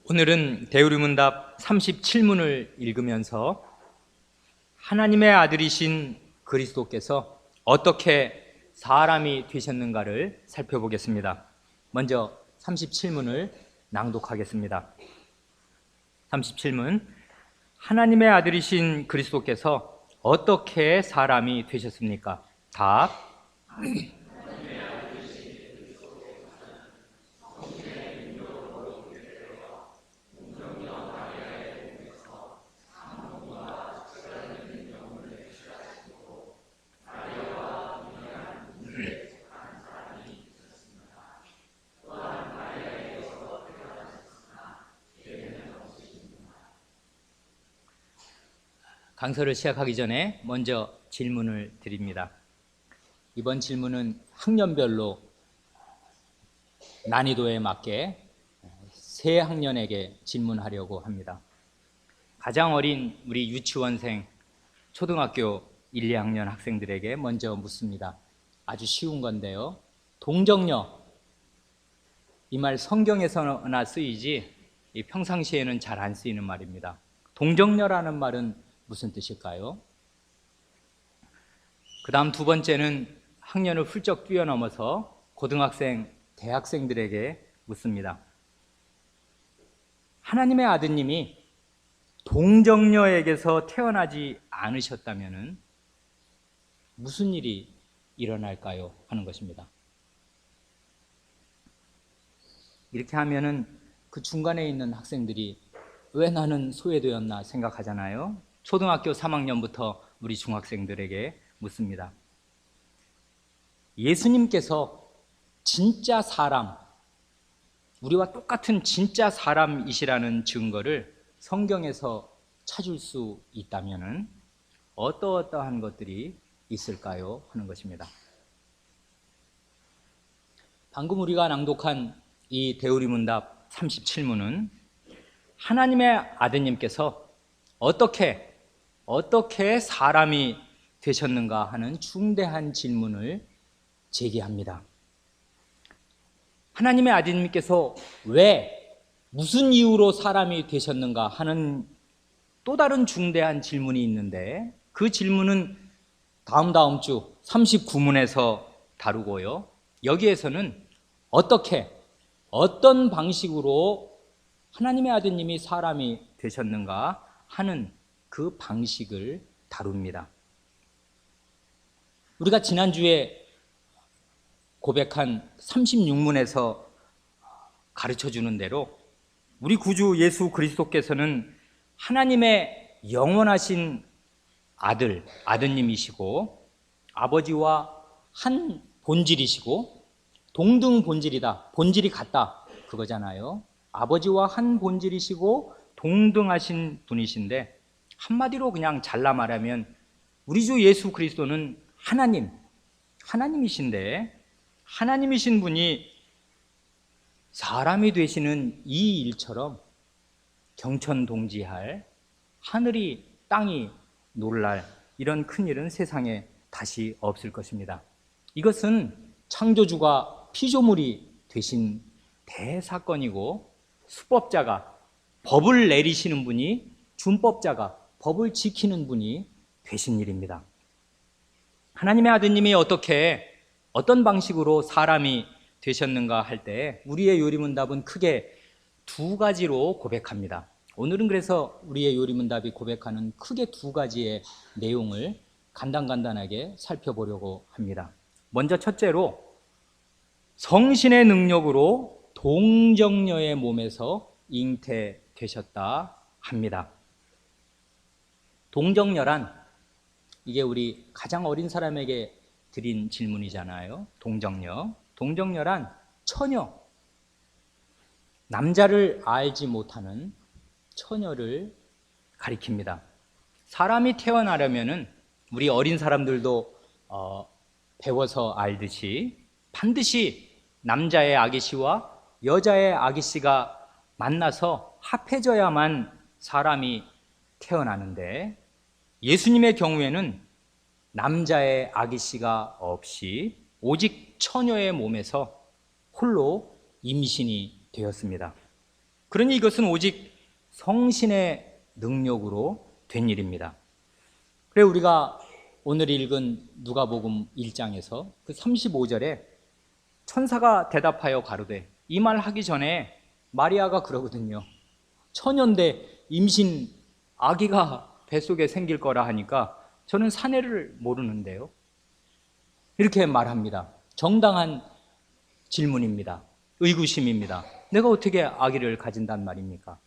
오늘은 대우리문답 37문을 읽으면서 하나님의 아들이신 그리스도께서 어떻게 사람이 되셨는가를 살펴보겠습니다. 먼저 37문을 낭독하겠습니다. 37문. 하나님의 아들이신 그리스도께서 어떻게 사람이 되셨습니까? 답. 강서를 시작하기 전에 먼저 질문을 드립니다. 이번 질문은 학년별로 난이도에 맞게 세 학년에게 질문하려고 합니다. 가장 어린 우리 유치원생, 초등학교 1, 2학년 학생들에게 먼저 묻습니다. 아주 쉬운 건데요. 동정녀, 이 말 성경에서나 쓰이지 평상시에는 잘 안 쓰이는 말입니다. 동정녀라는 말은 무슨 뜻일까요? 그 다음 두 번째는 학년을 훌쩍 뛰어넘어서 고등학생, 대학생들에게 묻습니다. 하나님의 아드님이 동정녀에게서 태어나지 않으셨다면 무슨 일이 일어날까요? 하는 것입니다. 이렇게 하면은 그 중간에 있는 학생들이 왜 나는 소외되었나 생각하잖아요. 초등학교 3학년부터 우리 중학생들에게 묻습니다. 예수님께서 진짜 사람, 우리와 똑같은 진짜 사람이시라는 증거를 성경에서 찾을 수 있다면 어떠한 것들이 있을까요? 하는 것입니다. 방금 우리가 낭독한 이 대우리문답 37문은 하나님의 아드님께서 어떻게 사람이 되셨는가 하는 중대한 질문을 제기합니다. 하나님의 아드님께서 왜, 무슨 이유로 사람이 되셨는가 하는 또 다른 중대한 질문이 있는데 그 질문은 다음 주 39문에서 다루고요. 여기에서는 어떤 방식으로 하나님의 아드님이 사람이 되셨는가 하는 그 방식을 다룹니다. 우리가 지난주에 고백한 36문에서 가르쳐주는 대로 우리 구주 예수 그리스도께서는 하나님의 영원하신 아드님이시고 아버지와 한 본질이시고 동등 본질이다, 본질이 같다 그거잖아요. 아버지와 한 본질이시고 동등하신 분이신데 한마디로 그냥 잘라 말하면 우리 주 예수 그리스도는 하나님이신데 하나님이신 분이 사람이 되시는 이 일처럼 경천동지할, 하늘이 땅이 놀랄 이런 큰일은 세상에 다시 없을 것입니다. 이것은 창조주가 피조물이 되신 대사건이고 수법자가, 법을 내리시는 분이, 준법자가 법을 지키는 분이 되신 일입니다. 하나님의 아드님이 어떤 방식으로 사람이 되셨는가 할 때 우리의 요리문답은 크게 두 가지로 고백합니다. 오늘은 그래서 우리의 요리문답이 고백하는 크게 두 가지의 내용을 간단하게 살펴보려고 합니다. 먼저 첫째로 성신의 능력으로 동정녀의 몸에서 잉태되셨다 합니다. 동정녀란, 이게 우리 가장 어린 사람에게 드린 질문이잖아요. 동정녀란 처녀, 남자를 알지 못하는 처녀를 가리킵니다. 사람이 태어나려면은 우리 어린 사람들도 배워서 알듯이 반드시 남자의 아기씨와 여자의 아기씨가 만나서 합해져야만 사람이 태어나는데 예수님의 경우에는 남자의 아기씨가 없이 오직 처녀의 몸에서 홀로 임신이 되었습니다. 그러니 이것은 오직 성신의 능력으로 된 일입니다. 그래 우리가 오늘 읽은 누가복음 1장에서 그 35절에 천사가 대답하여 가로되, 이 말 하기 전에 마리아가 그러거든요. 처년대 임신 아기가 뱃속에 생길 거라 하니까 저는 사내를 모르는데요. 이렇게 말합니다. 정당한 질문입니다. 의구심입니다. 내가 어떻게 아기를 가진단 말입니까?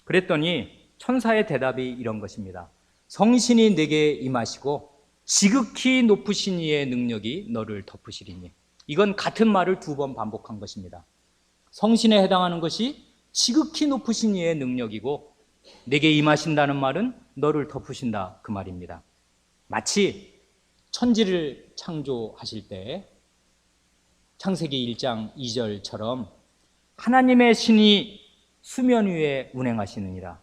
그랬더니 천사의 대답이 이런 것입니다. 성신이 내게 임하시고 지극히 높으신 이의 능력이 너를 덮으시리니. 이건 같은 말을 2번 반복한 것입니다. 성신에 해당하는 것이 지극히 높으신 이의 능력이고 내게 임하신다는 말은 너를 덮으신다, 그 말입니다. 마치 천지를 창조하실 때 창세기 1장 2절처럼 하나님의 신이 수면 위에 운행하시느니라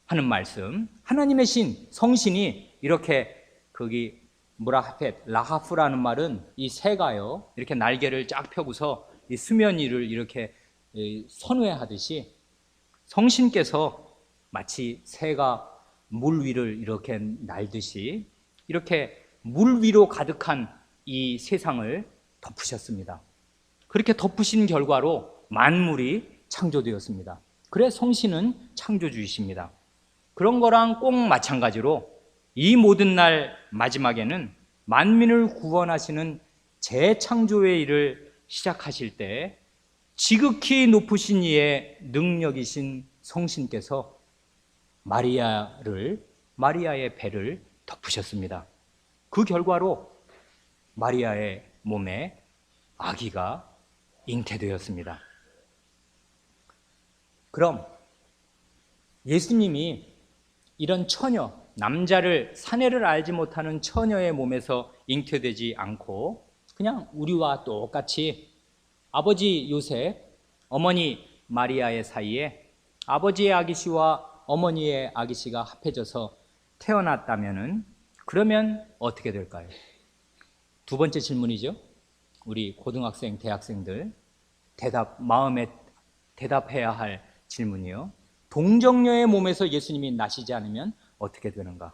하는 말씀, 하나님의 신, 성신이 이렇게 거기 무라하펫, 라하프라는 말은 이 새가요 이렇게 날개를 쫙 펴고서 이 수면 위를 이렇게 선회하듯이 성신께서 마치 새가 물 위를 이렇게 날듯이 이렇게 물 위로 가득한 이 세상을 덮으셨습니다. 그렇게 덮으신 결과로 만물이 창조되었습니다. 그래 성신은 창조주이십니다. 그런 거랑 꼭 마찬가지로 이 모든 날 마지막에는 만민을 구원하시는 재창조의 일을 시작하실 때 지극히 높으신 이의 능력이신 성신께서 마리아의 배를 덮으셨습니다. 그 결과로 마리아의 몸에 아기가 잉태되었습니다. 그럼 예수님이 이런 처녀, 남자를, 사내를 알지 못하는 처녀의 몸에서 잉태되지 않고 그냥 우리와 똑같이 아버지 요셉, 어머니 마리아의 사이에 아버지의 아기씨와 어머니의 아기씨가 합해져서 태어났다면은 그러면 어떻게 될까요? 2번째 질문이죠. 우리 고등학생, 대학생들 마음에 대답해야 할 질문이요. 동정녀의 몸에서 예수님이 나시지 않으면 어떻게 되는가?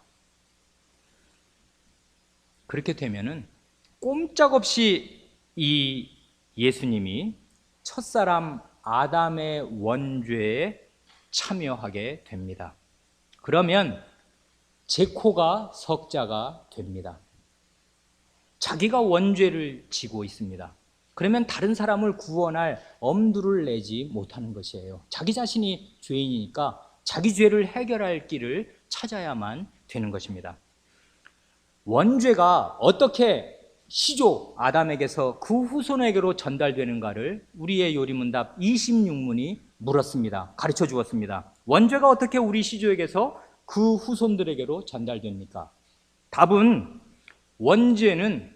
그렇게 되면은 꼼짝없이 이 예수님이 첫사람 아담의 원죄에 참여하게 됩니다. 그러면 제코가 석자가 됩니다. 자기가 원죄를 지고 있습니다. 그러면 다른 사람을 구원할 엄두를 내지 못하는 것이에요. 자기 자신이 죄인이니까 자기 죄를 해결할 길을 찾아야만 되는 것입니다. 원죄가 어떻게 시조 아담에게서 그 후손에게로 전달되는가를 우리의 요리문답 26문이 물었습니다. 가르쳐 주었습니다. 원죄가 어떻게 우리 시조에게서 그 후손들에게로 전달됩니까? 답은 원죄는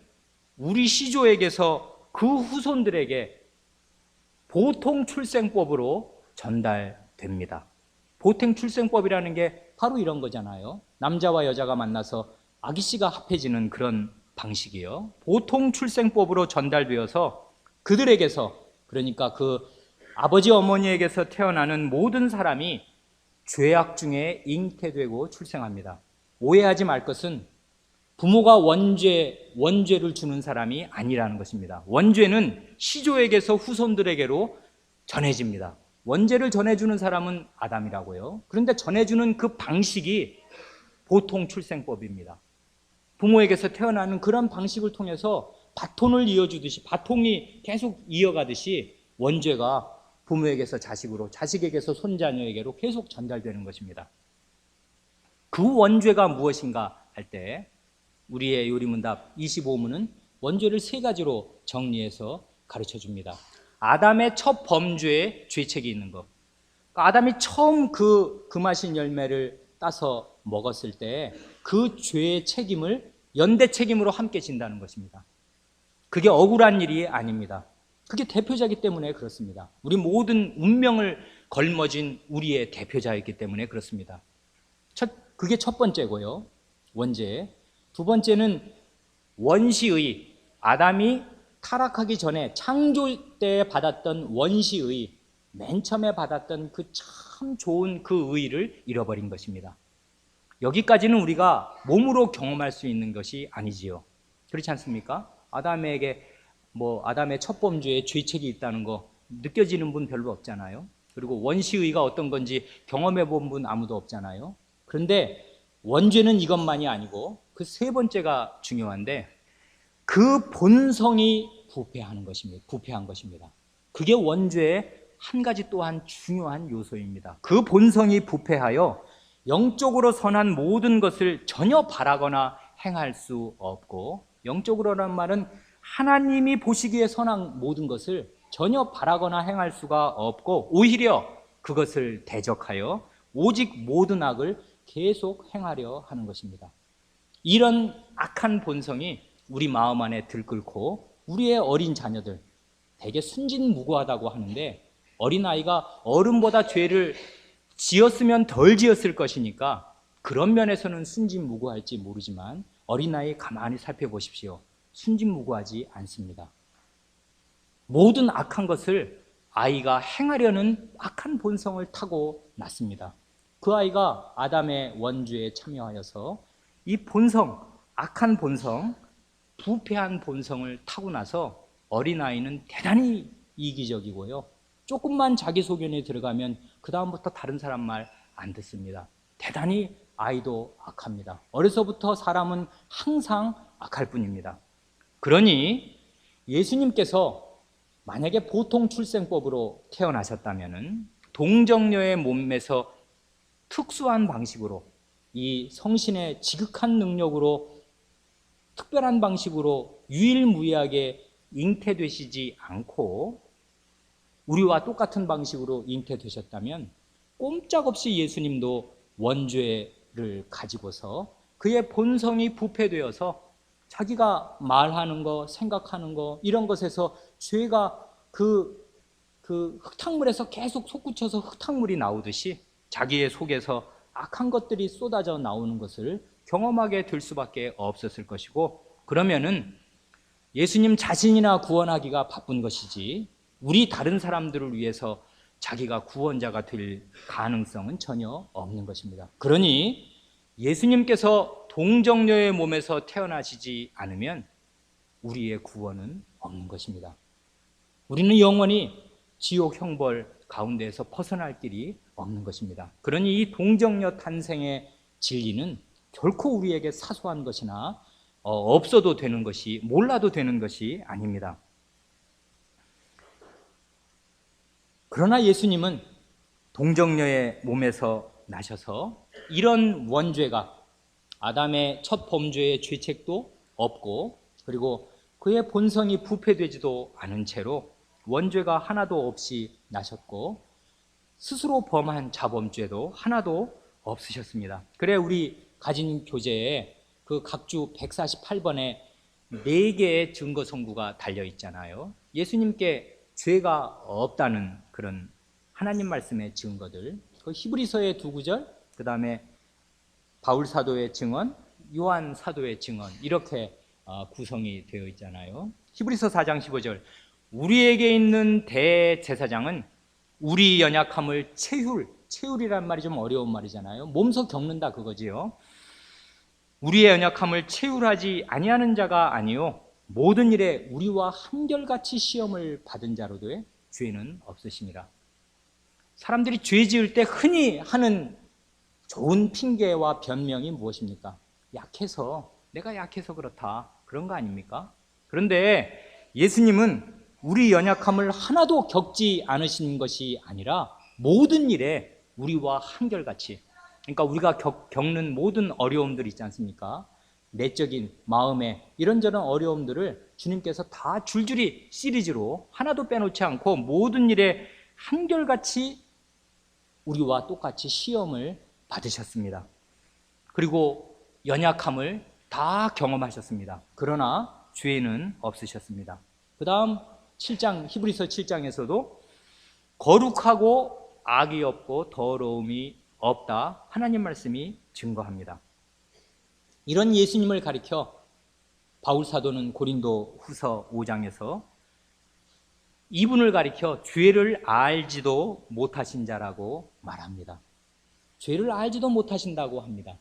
우리 시조에게서 그 후손들에게 보통 출생법으로 전달됩니다. 보통 출생법이라는 게 바로 이런 거잖아요. 남자와 여자가 만나서 아기씨가 합해지는 그런 방식이요. 보통 출생법으로 전달되어서 그들에게서, 그러니까 그 아버지 어머니에게서 태어나는 모든 사람이 죄악 중에 잉태되고 출생합니다. 오해하지 말 것은 부모가 원죄를 주는 사람이 아니라는 것입니다. 원죄는 시조에게서 후손들에게로 전해집니다. 원죄를 전해주는 사람은 아담이라고요. 그런데 전해주는 그 방식이 보통 출생법입니다. 부모에게서 태어나는 그런 방식을 통해서 바톤을 이어주듯이, 바통이 계속 이어가듯이 원죄가 부모에게서 자식으로, 자식에게서 손자녀에게로 계속 전달되는 것입니다. 그 원죄가 무엇인가 할 때 우리의 요리문답 25문은 원죄를 3가지로 정리해서 가르쳐 아담의 첫 범죄에 죄책이 있는 것. 아담이 처음 그 금하신 열매를 따서 먹었을 때 그 죄의 책임을 연대 책임으로 함께 진다는 것입니다. 그게 억울한 일이 아닙니다. 그게 대표자이기 때문에 그렇습니다. 우리 모든 운명을 걸머진 우리의 대표자이기 때문에 그렇습니다. 그게 첫 번째고요. 원죄. 2번째는 원시의, 아담이 타락하기 전에 창조 때 받았던 원시의 맨 처음에 받았던 그 참 좋은 그 의의를 잃어버린 것입니다. 여기까지는 우리가 몸으로 경험할 수 있는 것이 아니지요. 그렇지 않습니까? 아담의 첫 범죄에 죄책이 있다는 거 느껴지는 분 별로 없잖아요. 그리고 원시의가 어떤 건지 경험해 본 분 아무도 없잖아요. 그런데 원죄는 이것만이 아니고 그 세 번째가 중요한데, 그 본성이 부패한 것입니다. 그게 원죄의 한 가지 또한 중요한 요소입니다. 그 본성이 부패하여 영적으로 선한 모든 것을 전혀 바라거나 행할 수 없고, 영적으로라는 말은 하나님이 보시기에 선한 모든 것을 전혀 바라거나 행할 수가 없고, 오히려 그것을 대적하여 오직 모든 악을 계속 행하려 하는 것입니다. 이런 악한 본성이 우리 마음 안에 들끓고 우리의 어린 자녀들, 되게 순진무구하다고 하는데, 어린아이가 어른보다 죄를 지었으면 덜 지었을 것이니까 그런 면에서는 순진무구할지 모르지만 어린아이 가만히 살펴보십시오. 순진무구하지 않습니다. 모든 악한 것을 아이가 행하려는 악한 본성을 타고 났습니다. 그 아이가 아담의 원죄에 참여하여서 이 본성, 악한 본성, 부패한 본성을 타고 나서 어린아이는 대단히 이기적이고요. 조금만 자기소견에 들어가면 그 다음부터 다른 사람 말 안 듣습니다. 대단히 아이도 악합니다. 어려서부터 사람은 항상 악할 뿐입니다. 그러니 예수님께서 만약에 보통 출생법으로 태어나셨다면 동정녀의 몸에서 특수한 방식으로, 이 성신의 지극한 능력으로 특별한 방식으로 유일무이하게 잉태되시지 않고 우리와 똑같은 방식으로 잉태되셨다면 꼼짝없이 예수님도 원죄를 가지고서 그의 본성이 부패되어서 자기가 말하는 거, 생각하는 거, 이런 것에서 죄가 그 흙탕물에서 계속 솟구쳐서 흙탕물이 나오듯이 자기의 속에서 악한 것들이 쏟아져 나오는 것을 경험하게 될 수밖에 없었을 것이고, 그러면은 예수님 자신이나 구원하기가 바쁜 것이지 우리 다른 사람들을 위해서 자기가 구원자가 될 가능성은 전혀 없는 것입니다. 그러니 예수님께서 동정녀의 몸에서 태어나시지 않으면 우리의 구원은 없는 것입니다. 우리는 영원히 지옥 형벌 가운데에서 벗어날 길이 없는 것입니다. 그러니 이 동정녀 탄생의 진리는 결코 우리에게 사소한 것이나 없어도 되는 것이, 몰라도 되는 것이 아닙니다. 그러나 예수님은 동정녀의 몸에서 나셔서 이런 원죄가, 아담의 첫 범죄의 죄책도 없고 그리고 그의 본성이 부패되지도 않은 채로 원죄가 하나도 없이 나셨고 스스로 범한 자범죄도 하나도 없으셨습니다. 그래 우리 가진 교재에 그 각주 148번에 4개의 증거 성구가 달려 있잖아요. 예수님께 죄가 없다는 그런 하나님 말씀의 증거들, 그 히브리서의 2구절, 그 다음에 바울 사도의 증언, 요한 사도의 증언, 이렇게 구성이 되어 있잖아요. 히브리서 4장 15절, 우리에게 있는 대제사장은 우리 연약함을 채울이란 말이 좀 어려운 말이잖아요. 몸소 겪는다 그거지요. 우리의 연약함을 채울하지 아니하는 자가 아니요 모든 일에 우리와 한결같이 시험을 받은 자로도의 죄는 없으시니라. 사람들이 죄 지을 때 흔히 하는 좋은 핑계와 변명이 무엇입니까? 내가 약해서 그렇다, 그런 거 아닙니까? 그런데 예수님은 우리 연약함을 하나도 겪지 않으신 것이 아니라 모든 일에 우리와 한결같이, 그러니까 우리가 겪는 모든 어려움들 있지 않습니까? 내적인 마음의 이런저런 어려움들을 주님께서 다 줄줄이 시리즈로 하나도 빼놓지 않고 모든 일에 한결같이 우리와 똑같이 시험을 받으셨습니다. 그리고 연약함을 다 경험하셨습니다. 그러나 죄는 없으셨습니다. 그 다음 7장, 히브리서 7장에서도 거룩하고 악이 없고 더러움이 없다, 하나님 말씀이 증거합니다. 이런 예수님을 가리켜 바울 사도는 고린도 후서 5장에서 이분을 가리켜 죄를 알지도 못하신 자라고 말합니다. 죄를 알지도 못하신다고 합니다.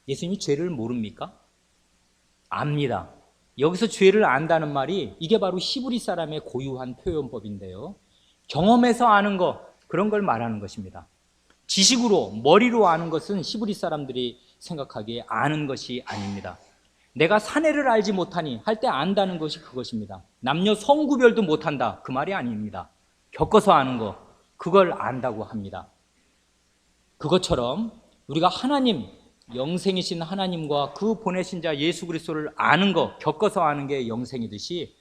예수님이 죄를 모릅니까? 압니다. 여기서 죄를 안다는 말이 이게 바로 히브리 사람의 고유한 표현법인데요. 경험해서 아는 것, 그런 걸 말하는 것입니다. 지식으로, 머리로 아는 것은 히브리 사람들이 생각하기에 아는 것이 아닙니다. 내가 사내를 알지 못하니 할 때 안다는 것이 그것입니다. 남녀 성구별도 못한다, 그 말이 아닙니다. 겪어서 아는 것, 그걸 안다고 합니다. 그것처럼 우리가 하나님, 영생이신 하나님과 그 보내신 자 예수 그리스도를 아는 것, 겪어서 아는 게 영생이듯이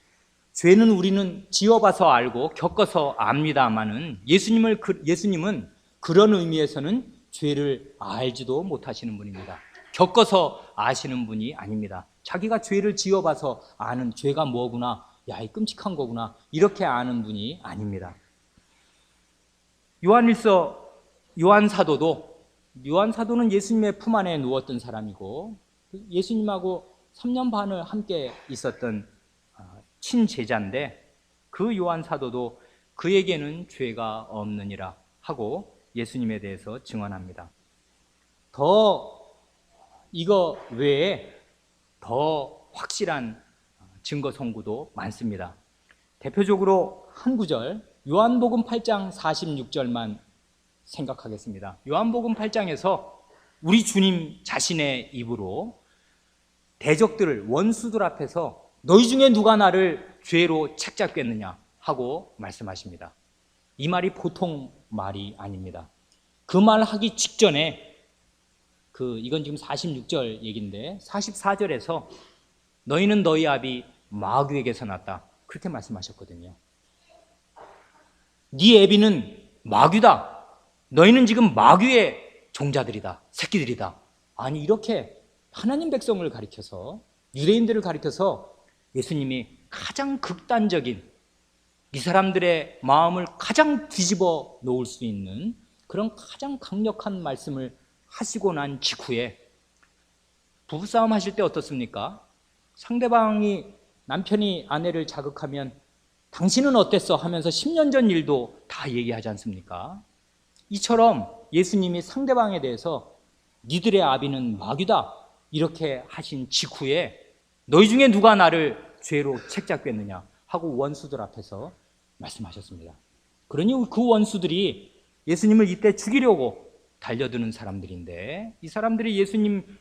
죄는 우리는 지어봐서 알고 겪어서 압니다마는 예수님은 그런 의미에서는 죄를 알지도 못하시는 분입니다. 겪어서 아시는 분이 아닙니다. 자기가 죄를 지어봐서 아는 죄가 뭐구나, 야, 이 끔찍한 거구나, 이렇게 아는 분이 아닙니다. 요한사도는 예수님의 품 안에 누웠던 사람이고 예수님하고 3년 반을 함께 있었던 친제자인데 그 요한사도도 그에게는 죄가 없느니라 하고 예수님에 대해서 증언합니다. 이거 외에 더 확실한 증거 선구도 많습니다. 대표적으로 한 구절, 요한복음 8장 46절만 생각하겠습니다. 요한복음 8장에서 우리 주님 자신의 입으로 대적들, 원수들 앞에서 너희 중에 누가 나를 죄로 책잡겠느냐 하고 말씀하십니다. 이 말이 보통 말이 아닙니다. 그 말 하기 직전에 이건 지금 46절 얘기인데 44절에서 너희는 너희 아비 마귀에게서 났다, 그렇게 말씀하셨거든요. 네 애비는 마귀다, 너희는 지금 마귀의 종자들이다, 새끼들이다. 아니, 이렇게 하나님 백성을 가리켜서, 유대인들을 가리켜서 예수님이 가장 극단적인, 이 사람들의 마음을 가장 뒤집어 놓을 수 있는 그런 가장 강력한 말씀을 하시고 난 직후에 부부싸움 하실 때 어떻습니까? 상대방이, 남편이 아내를 자극하면 당신은 어땠어 하면서 10년 전 일도 다 얘기하지 않습니까? 이처럼 예수님이 상대방에 대해서 니들의 아비는 마귀다 이렇게 하신 직후에 너희 중에 누가 나를 죄로 책잡겠느냐 하고 원수들 앞에서 말씀하셨습니다. 그러니 그 원수들이 예수님을 이때 죽이려고 달려드는 사람들인데, 이 사람들이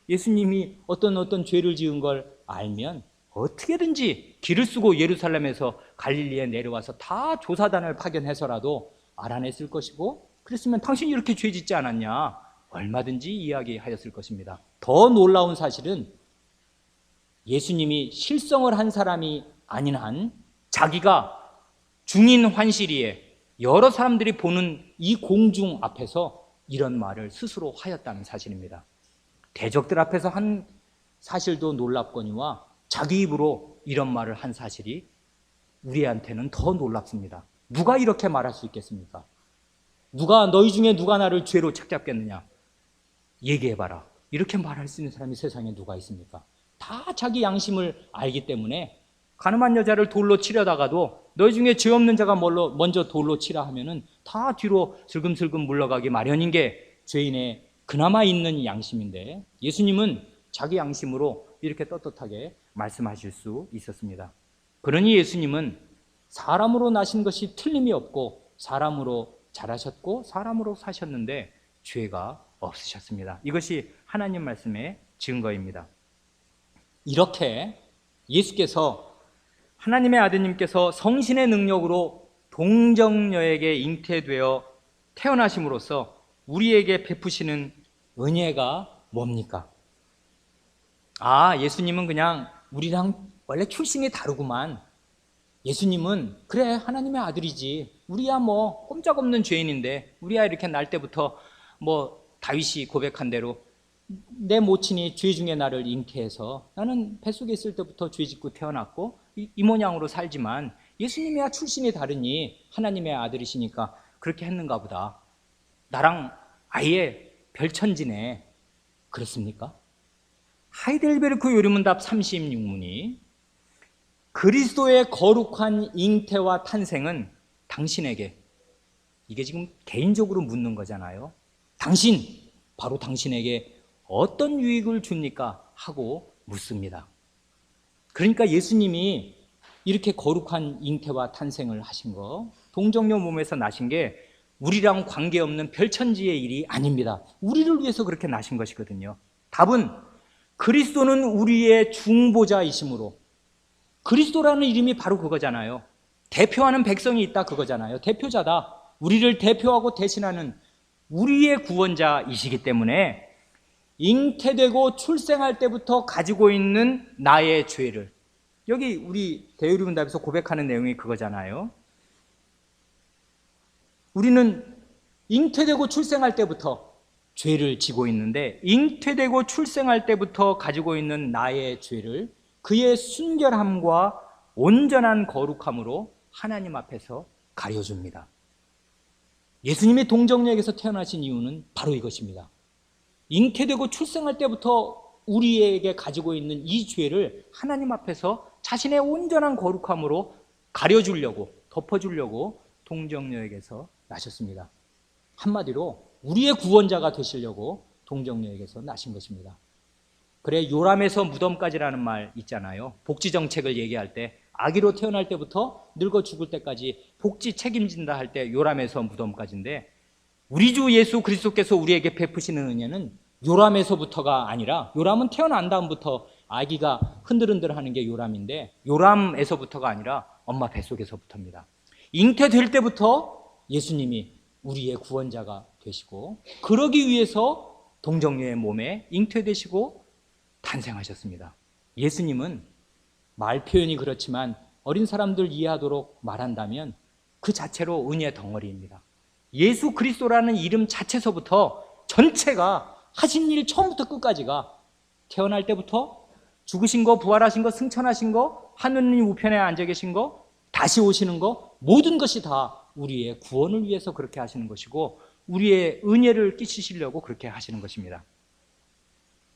예수님이 어떤 죄를 지은 걸 알면 어떻게든지 길을 쓰고 예루살렘에서 갈릴리에 내려와서 다 조사단을 파견해서라도 알아냈을 것이고, 그랬으면 당신이 이렇게 죄 짓지 않았냐 얼마든지 이야기하였을 것입니다. 더 놀라운 사실은 예수님이 실성을 한 사람이 아닌 한 자기가 중인 환시리에 여러 사람들이 보는 이 공중 앞에서 이런 말을 스스로 하였다는 사실입니다. 대적들 앞에서 한 사실도 놀랍거니와 자기 입으로 이런 말을 한 사실이 우리한테는 더 놀랍습니다. 누가 이렇게 말할 수 있겠습니까? 너희 중에 누가 나를 죄로 책잡겠느냐? 얘기해봐라. 이렇게 말할 수 있는 사람이 세상에 누가 있습니까? 다 자기 양심을 알기 때문에 가늠한 여자를 돌로 치려다가도 너희 중에 죄 없는 자가 먼저 돌로 치라 하면은 다 뒤로 슬금슬금 물러가기 마련인 게 죄인의 그나마 있는 양심인데, 예수님은 자기 양심으로 이렇게 떳떳하게 말씀하실 수 있었습니다. 그러니 예수님은 사람으로 나신 것이 틀림이 없고 사람으로 자라셨고 사람으로 사셨는데 죄가 없으셨습니다. 이것이 하나님 말씀의 증거입니다. 이렇게 예수께서, 하나님의 아드님께서 성신의 능력으로 동정녀에게 잉태되어 태어나심으로써 우리에게 베푸시는 은혜가 뭡니까? 예수님은 그냥 우리랑 원래 출신이 다르구만. 예수님은 그래, 하나님의 아들이지. 우리야 뭐 꼼짝없는 죄인인데, 우리야 이렇게 날 때부터 다윗이 고백한 대로 내 모친이 죄 중에 나를 잉태해서 나는 뱃속에 있을 때부터 죄 짓고 태어났고 이 모양으로 살지만, 예수님이야 출신이 다르니 하나님의 아들이시니까 그렇게 했는가 보다. 나랑 아예 별천지네. 그렇습니까? 하이델베르크 요리문답 36문이 그리스도의 거룩한 잉태와 탄생은 당신에게, 이게 지금 개인적으로 묻는 거잖아요. 당신, 바로 당신에게 어떤 유익을 줍니까? 하고 묻습니다. 그러니까 예수님이 이렇게 거룩한 잉태와 탄생을 하신 거, 동정녀 몸에서 나신 게 우리랑 관계없는 별천지의 일이 아닙니다. 우리를 위해서 그렇게 나신 것이거든요. 답은 그리스도는 우리의 중보자이심으로, 그리스도라는 이름이 바로 그거잖아요. 대표하는 백성이 있다 그거잖아요. 대표자다. 우리를 대표하고 대신하는 우리의 구원자이시기 때문에 잉태되고 출생할 때부터 가지고 있는 나의 죄를, 여기 우리 대의문답에서 고백하는 내용이 그거잖아요. 우리는 잉태되고 출생할 때부터 죄를 지고 있는데, 잉태되고 출생할 때부터 가지고 있는 나의 죄를 그의 순결함과 온전한 거룩함으로 하나님 앞에서 가려줍니다. 예수님이 동정녀에게서 태어나신 이유는 바로 이것입니다. 잉태되고 출생할 때부터 우리에게 가지고 있는 이 죄를 하나님 앞에서 자신의 온전한 거룩함으로 가려주려고, 덮어주려고 동정녀에게서 나셨습니다. 한마디로 우리의 구원자가 되시려고 동정녀에게서 나신 것입니다. 그래, 요람에서 무덤까지라는 말 있잖아요. 복지 정책을 얘기할 때 아기로 태어날 때부터 늙어 죽을 때까지 복지 책임진다 할 때 요람에서 무덤까지인데, 우리 주 예수 그리스도께서 우리에게 베푸시는 은혜는 요람에서부터가 아니라, 요람은 태어난 다음부터 아기가 흔들흔들하는 게 요람인데, 요람에서부터가 아니라 엄마 뱃속에서부터입니다. 잉태될 때부터 예수님이 우리의 구원자가 되시고, 그러기 위해서 동정녀의 몸에 잉태되시고 탄생하셨습니다. 예수님은 말 표현이 그렇지만 어린 사람들 이해하도록 말한다면 그 자체로 은혜의 덩어리입니다. 예수 그리스도라는 이름 자체서부터 전체가 하신 일 처음부터 끝까지가, 태어날 때부터 죽으신 거, 부활하신 거, 승천하신 거, 하느님 우편에 앉아 계신 거, 다시 오시는 거, 모든 것이 다 우리의 구원을 위해서 그렇게 하시는 것이고, 우리의 은혜를 끼치시려고 그렇게 하시는 것입니다.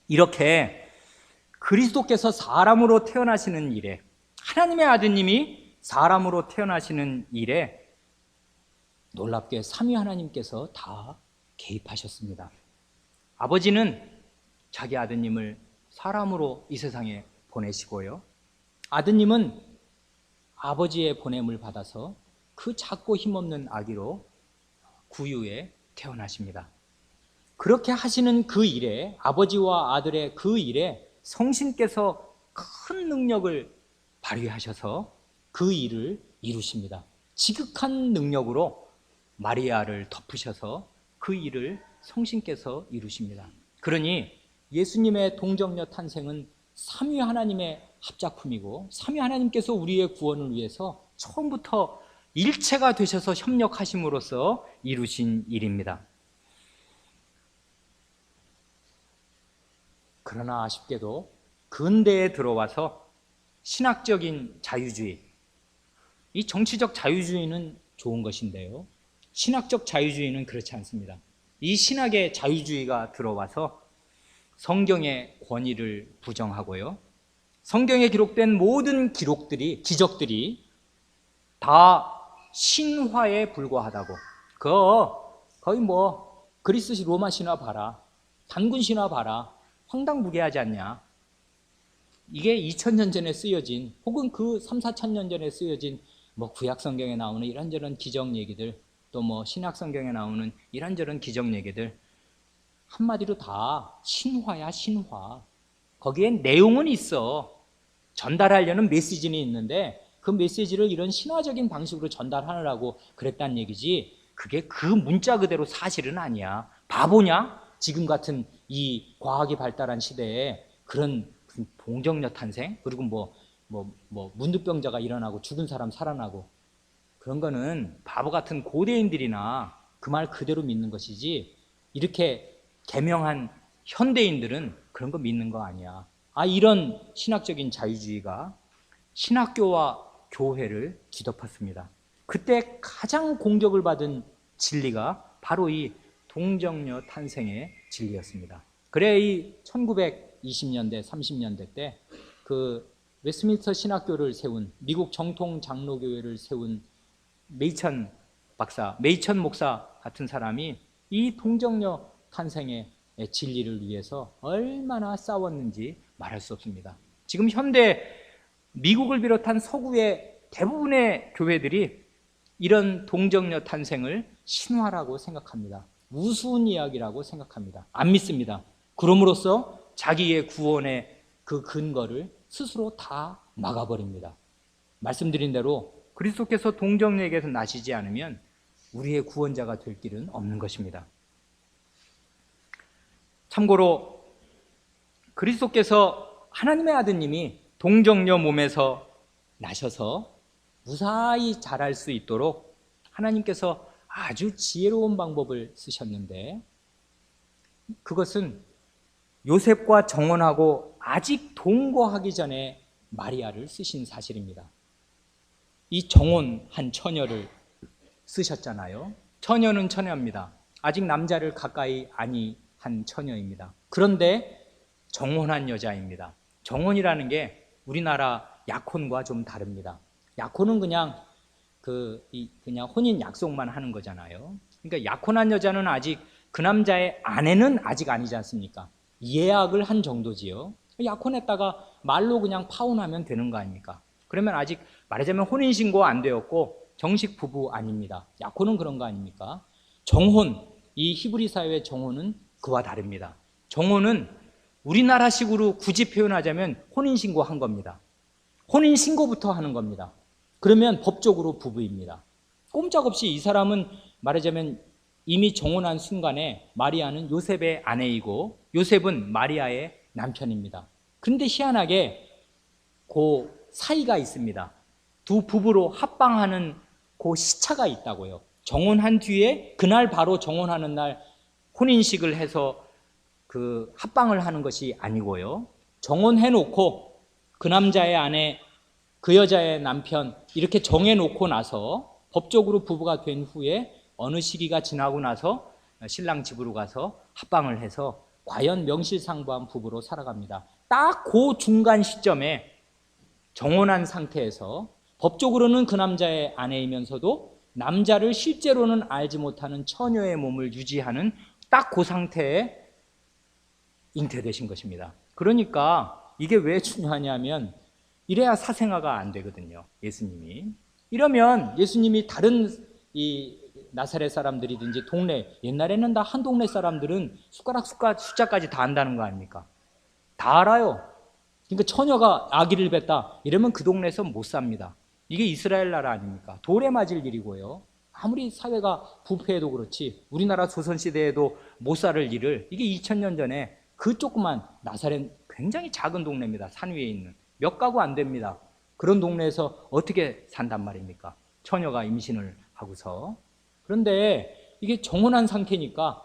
이렇게 그리스도께서 사람으로 태어나시는 일에, 하나님의 아드님이 사람으로 태어나시는 일에 놀랍게 삼위 하나님께서 다 개입하셨습니다. 아버지는 자기 아드님을 사람으로 이 세상에 보내시고요, 아드님은 아버지의 보냄을 받아서 그 작고 힘없는 아기로 구유에 태어나십니다. 그렇게 하시는 그 일에, 아버지와 아들의 그 일에 성신께서 큰 능력을 발휘하셔서 그 일을 이루십니다. 지극한 능력으로 마리아를 덮으셔서 그 일을 성신께서 이루십니다. 그러니 예수님의 동정녀 탄생은 삼위 하나님의 합작품이고, 삼위 하나님께서 우리의 구원을 위해서 처음부터 일체가 되셔서 협력하심으로써 이루신 일입니다. 그러나 아쉽게도 근대에 들어와서 신학적인 자유주의, 이 정치적 자유주의는 좋은 것인데요, 신학적 자유주의는 그렇지 않습니다. 이 신학의 자유주의가 들어와서 성경의 권위를 부정하고요, 성경에 기록된 모든 기적들이 다 신화에 불과하다고. 거의 뭐 그리스 로마 신화 봐라, 단군 신화 봐라, 황당무계하지 않냐. 이게 2000년 전에 쓰여진, 혹은 그 3, 4천 전에 쓰여진 뭐 구약 성경에 나오는 이런저런 기적 얘기들, 또 뭐 신약 성경에 나오는 이런저런 기적 얘기들, 한마디로 다 신화야, 신화. 거기엔 내용은 있어. 전달하려는 메시지는 있는데 그 메시지를 이런 신화적인 방식으로 전달하느라고 그랬단 얘기지, 그게 그 문자 그대로 사실은 아니야. 바보냐? 지금 같은 이 과학이 발달한 시대에 그런 동정녀 탄생, 그리고 문득병자가 일어나고 죽은 사람 살아나고, 그런 거는 바보 같은 고대인들이나 그 말 그대로 믿는 것이지, 이렇게 개명한 현대인들은 그런 거 믿는 거 아니야. 이런 신학적인 자유주의가 신학교와 교회를 뒤덮었습니다. 그때 가장 공격을 받은 진리가 바로 이 동정녀 탄생의 진리였습니다. 그래, 이 1920년대, 30년대 때 그 웨스트민스터 신학교를 세운, 미국 정통 장로교회를 세운 메이천 박사, 메이천 목사 같은 사람이 이 동정녀 탄생의 진리를 위해서 얼마나 싸웠는지 말할 수 없습니다. 지금 현대 미국을 비롯한 서구의 대부분의 교회들이 이런 동정녀 탄생을 신화라고 생각합니다. 우스운 이야기라고 생각합니다. 안 믿습니다. 그럼으로써 자기의 구원의 그 근거를 스스로 다 막아버립니다. 말씀드린 대로 그리스도께서 동정녀에게서 나시지 않으면 우리의 구원자가 될 길은 없는 것입니다. 참고로 그리스도께서 하나님의 아드님이 동정녀 몸에서 나셔서 무사히 자랄 수 있도록 하나님께서 아주 지혜로운 방법을 쓰셨는데, 그것은 요셉과 정혼하고 아직 동거하기 전에 마리아를 쓰신 사실입니다. 이 정혼한 처녀를 쓰셨잖아요. 처녀는 처녀입니다. 아직 남자를 가까이 아니한 처녀입니다. 그런데 정혼한 여자입니다. 정혼이라는 게 우리나라 약혼과 좀 다릅니다. 약혼은 그냥 혼인 약속만 하는 거잖아요. 그러니까 약혼한 여자는 아직 그 남자의 아내는 아직 아니지 않습니까? 예약을 한 정도지요. 약혼했다가 말로 그냥 파혼하면 되는 거 아닙니까? 그러면 아직 말하자면 혼인신고 안 되었고 정식 부부 아닙니다. 약혼은 그런 거 아닙니까? 정혼, 이 히브리 사회의 정혼은 그와 다릅니다. 정혼은 우리나라식으로 굳이 표현하자면 혼인신고 한 겁니다. 혼인신고부터 하는 겁니다. 그러면 법적으로 부부입니다. 꼼짝없이 이 사람은 말하자면 이미 정혼한 순간에 마리아는 요셉의 아내이고 요셉은 마리아의 남편입니다. 그런데 희한하게 그 사이가 있습니다. 두 부부로 합방하는 그 시차가 있다고요. 정혼한 뒤에 그날 바로 정혼하는 날 혼인식을 해서 그 합방을 하는 것이 아니고요. 정혼해놓고 그 남자의 아내, 그 여자의 남편 이렇게 정해놓고 나서 법적으로 부부가 된 후에 어느 시기가 지나고 나서 신랑 집으로 가서 합방을 해서 과연 명실상부한 부부로 살아갑니다. 딱 그 중간 시점에 정혼한 상태에서 법적으로는 그 남자의 아내이면서도 남자를 실제로는 알지 못하는 처녀의 몸을 유지하는 딱 그 상태에 잉태되신 것입니다. 그러니까 이게 왜 중요하냐면 이래야 사생아가 안 되거든요. 예수님이. 이러면 예수님이 다른 이 나사렛 사람들이든지 동네, 옛날에는 다 한 동네 사람들은 숟가락 숫자까지 다 안다는 거 아닙니까? 다 알아요. 그러니까 처녀가 아기를 뱄다 이러면 그 동네에서 못 삽니다. 이게 이스라엘 나라 아닙니까? 돌에 맞을 일이고요. 아무리 사회가 부패해도 그렇지 우리나라 조선시대에도 못 살을 일을 이게 2000년 전에 그 조그만 나사렛 굉장히 작은 동네입니다. 산 위에 있는 몇 가구 안 됩니다. 그런 동네에서 어떻게 산단 말입니까? 처녀가 임신을 하고서. 그런데 이게 정혼한 상태니까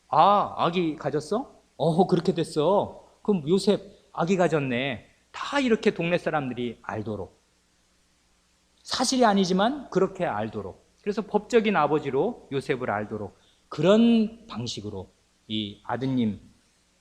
아기 가졌어? 그렇게 됐어. 그럼 요셉 아기 가졌네. 다 이렇게 동네 사람들이 알도록. 사실이 아니지만 그렇게 알도록. 그래서 법적인 아버지로 요셉을 알도록 그런 방식으로 이 아드님,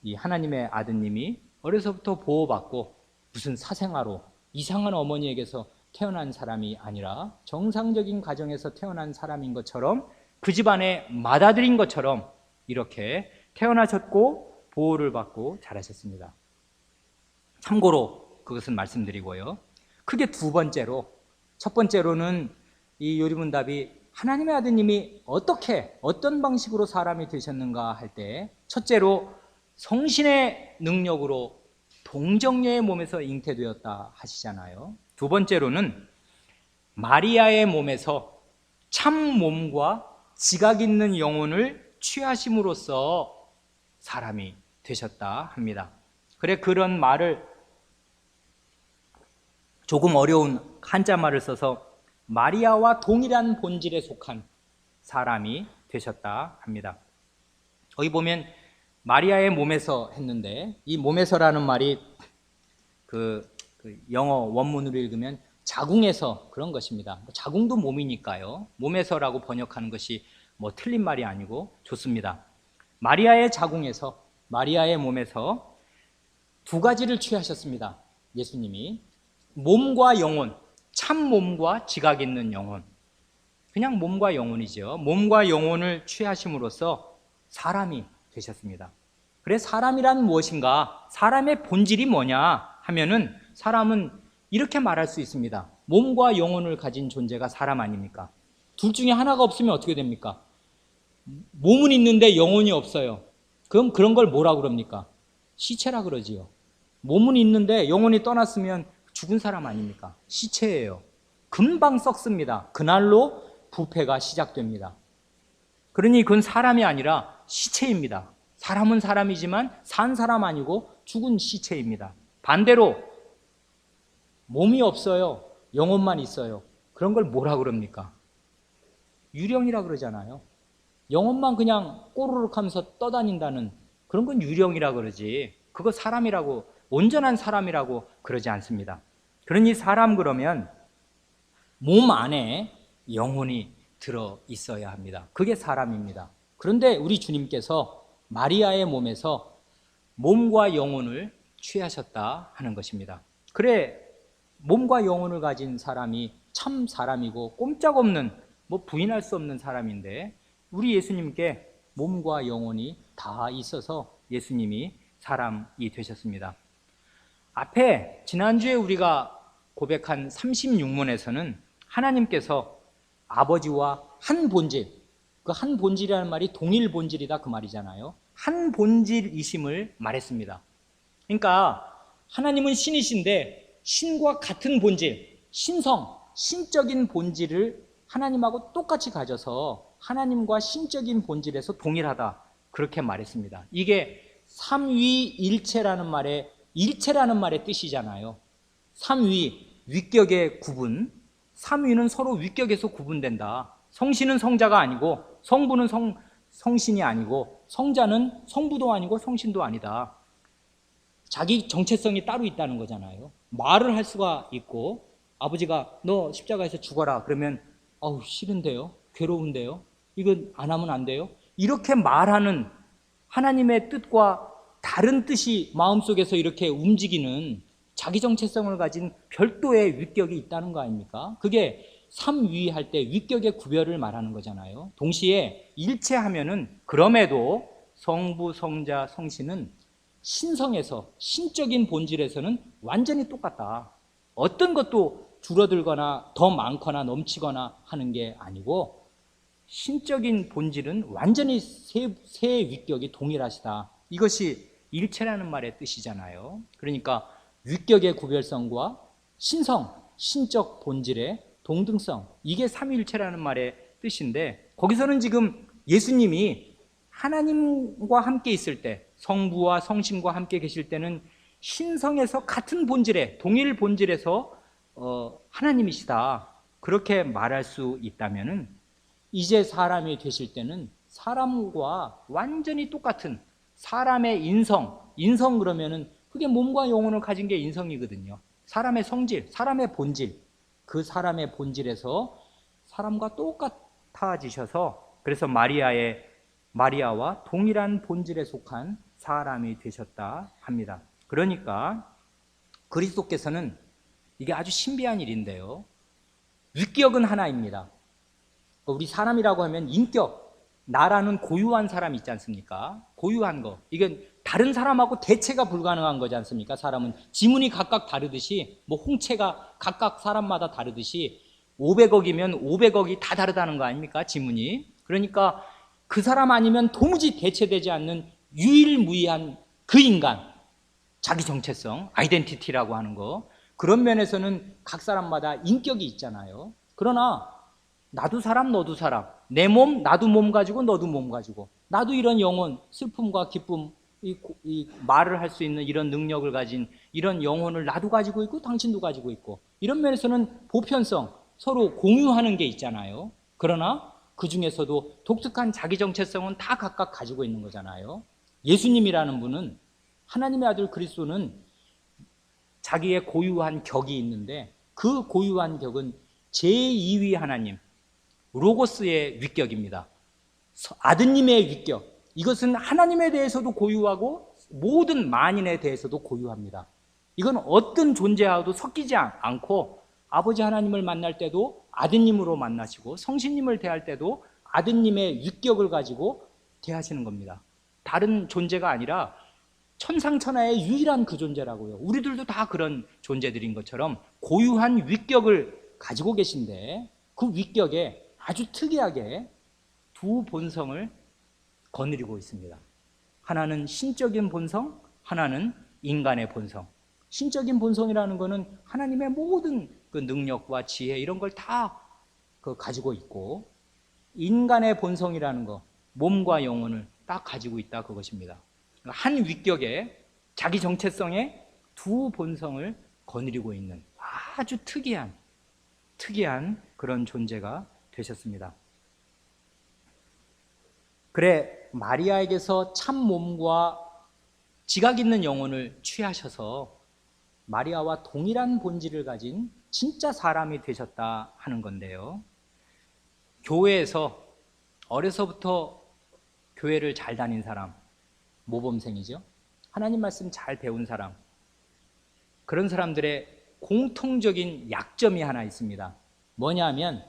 이 하나님의 아드님이 어려서부터 보호받고 무슨 사생아로 이상한 어머니에게서 태어난 사람이 아니라 정상적인 가정에서 태어난 사람인 것처럼 그 집안에 맏아들인 것처럼 이렇게 태어나셨고 보호를 받고 자라셨습니다. 참고로 그것은 말씀드리고요. 크게 두 번째로, 첫 번째로는 이 요리문답이 하나님의 아드님이 어떤 방식으로 사람이 되셨는가 할 때 첫째로 성신의 능력으로 동정녀의 몸에서 잉태되었다 하시잖아요. 두 번째로는 마리아의 몸에서 참 몸과 지각 있는 영혼을 취하심으로써 사람이 되셨다 합니다. 그래 그런 말을 조금 어려운 한자말을 써서 마리아와 동일한 본질에 속한 사람이 되셨다 합니다. 거기 보면 마리아의 몸에서 했는데 이 몸에서라는 말이 그 영어 원문으로 읽으면 자궁에서 그런 것입니다. 자궁도 몸이니까요. 몸에서라고 번역하는 것이 뭐 틀린 말이 아니고 좋습니다. 마리아의 자궁에서, 마리아의 몸에서 두 가지를 취하셨습니다. 예수님이 몸과 영혼, 참 몸과 지각 있는 영혼. 그냥 몸과 영혼이죠. 몸과 영혼을 취하심으로써 사람이 되셨습니다. 그래, 사람이란 무엇인가? 사람의 본질이 뭐냐 하면은 사람은 이렇게 말할 수 있습니다. 몸과 영혼을 가진 존재가 사람 아닙니까? 둘 중에 하나가 없으면 어떻게 됩니까? 몸은 있는데 영혼이 없어요. 그럼 그런 걸 뭐라 그럽니까? 시체라 그러지요. 몸은 있는데 영혼이 떠났으면 죽은 사람 아닙니까? 시체예요. 금방 썩습니다. 그날로 부패가 시작됩니다. 그러니 그건 사람이 아니라 시체입니다. 사람은 사람이지만 산 사람 아니고 죽은 시체입니다. 반대로 몸이 없어요. 영혼만 있어요. 그런 걸 뭐라 그럽니까? 유령이라 그러잖아요. 영혼만 그냥 꼬르륵 하면서 떠다닌다는 그런 건 유령이라 그러지. 그거 사람이라고, 온전한 사람이라고 그러지 않습니다. 그러니 사람 그러면 몸 안에 영혼이 들어 있어야 합니다. 그게 사람입니다. 그런데 우리 주님께서 마리아의 몸에서 몸과 영혼을 취하셨다 하는 것입니다. 그래, 몸과 영혼을 가진 사람이 참 사람이고 꼼짝없는, 부인할 수 없는 사람인데 우리 예수님께 몸과 영혼이 다 있어서 예수님이 사람이 되셨습니다. 앞에 지난주에 우리가 고백한 36문에서는 하나님께서 아버지와 한 본질, 그 한 본질이라는 말이 동일 본질이다 그 말이잖아요. 한 본질이심을 말했습니다. 그러니까 하나님은 신이신데 신과 같은 본질, 신성, 신적인 본질을 하나님하고 똑같이 가져서 하나님과 신적인 본질에서 동일하다 그렇게 말했습니다. 이게 삼위일체라는 말의 일체라는 말의 뜻이잖아요. 삼위, 위격의 구분. 삼위는 서로 위격에서 구분된다. 성신은 성자가 아니고 성부는 성신이 아니고 성자는 성부도 아니고 성신도 아니다. 자기 정체성이 따로 있다는 거잖아요. 말을 할 수가 있고 아버지가 너 십자가에서 죽어라 그러면 아우 싫은데요, 괴로운데요, 이건 안 하면 안 돼요, 이렇게 말하는 하나님의 뜻과 다른 뜻이 마음속에서 이렇게 움직이는 자기 정체성을 가진 별도의 위격이 있다는 거 아닙니까? 그게 삼위할 때 위격의 구별을 말하는 거잖아요. 동시에 일체하면은 그럼에도 성부, 성자, 성신은 신성에서 신적인 본질에서는 완전히 똑같다. 어떤 것도 줄어들거나 더 많거나 넘치거나 하는 게 아니고 신적인 본질은 완전히 세 위격이 동일하시다. 이것이 일체라는 말의 뜻이잖아요. 그러니까 위격의 구별성과 신성, 신적 본질의 동등성, 이게 삼위일체라는 말의 뜻인데 거기서는 지금 예수님이 하나님과 함께 있을 때, 성부와 성신과 함께 계실 때는 신성에서 같은 본질에, 동일 본질에서 하나님이시다 그렇게 말할 수 있다면은 이제 사람이 되실 때는 사람과 완전히 똑같은 사람의 인성 그러면은 그게 몸과 영혼을 가진 게 인성이거든요. 사람의 성질, 사람의 본질, 그 사람의 본질에서 사람과 똑같아지셔서 그래서 마리아와 동일한 본질에 속한 사람이 되셨다 합니다. 그러니까 그리스도께서는 이게 아주 신비한 일인데요. 위격은 하나입니다. 우리 사람이라고 하면 인격, 나라는 고유한 사람 있지 않습니까? 고유한 거. 이건 다른 사람하고 대체가 불가능한 거지 않습니까? 사람은 지문이 각각 다르듯이 홍채가 각각 사람마다 다르듯이 500억이면 500억이 다 다르다는 거 아닙니까? 지문이. 그러니까 그 사람 아니면 도무지 대체되지 않는 유일무이한 그 인간, 자기 정체성, 아이덴티티라고 하는 거. 그런 면에서는 각 사람마다 인격이 있잖아요. 그러나 나도 사람, 너도 사람. 내 몸, 나도 몸 가지고 너도 몸 가지고. 나도 이런 영혼, 슬픔과 기쁨, 이 말을 할 수 있는 이런 능력을 가진 이런 영혼을 나도 가지고 있고 당신도 가지고 있고 이런 면에서는 보편성, 서로 공유하는 게 있잖아요. 그러나 그 중에서도 독특한 자기 정체성은 다 각각 가지고 있는 거잖아요. 예수님이라는 분은, 하나님의 아들 그리스도는 자기의 고유한 격이 있는데 그 고유한 격은 제2위 하나님, 로고스의 위격입니다. 아드님의 위격, 이것은 하나님에 대해서도 고유하고 모든 만인에 대해서도 고유합니다. 이건 어떤 존재와도 섞이지 않고 아버지 하나님을 만날 때도 아드님으로 만나시고 성신님을 대할 때도 아드님의 위격을 가지고 대하시는 겁니다. 다른 존재가 아니라 천상천하의 유일한 그 존재라고요. 우리들도 다 그런 존재들인 것처럼 고유한 위격을 가지고 계신데 그 위격에 아주 특이하게 두 본성을 거느리고 있습니다. 하나는 신적인 본성, 하나는 인간의 본성. 신적인 본성이라는 것은 하나님의 모든 그 능력과 지혜 이런 걸 다 가지고 있고, 인간의 본성이라는 것, 몸과 영혼을 딱 가지고 있다 그것입니다. 한 위격에 자기 정체성에 두 본성을 거느리고 있는 아주 특이한 그런 존재가 되셨습니다. 그래 마리아에게서 참 몸과 지각 있는 영혼을 취하셔서 마리아와 동일한 본질을 가진 진짜 사람이 되셨다 하는 건데요. 교회에서 어려서부터 교회를 잘 다닌 사람, 모범생이죠. 하나님 말씀 잘 배운 사람, 그런 사람들의 공통적인 약점이 하나 있습니다. 뭐냐면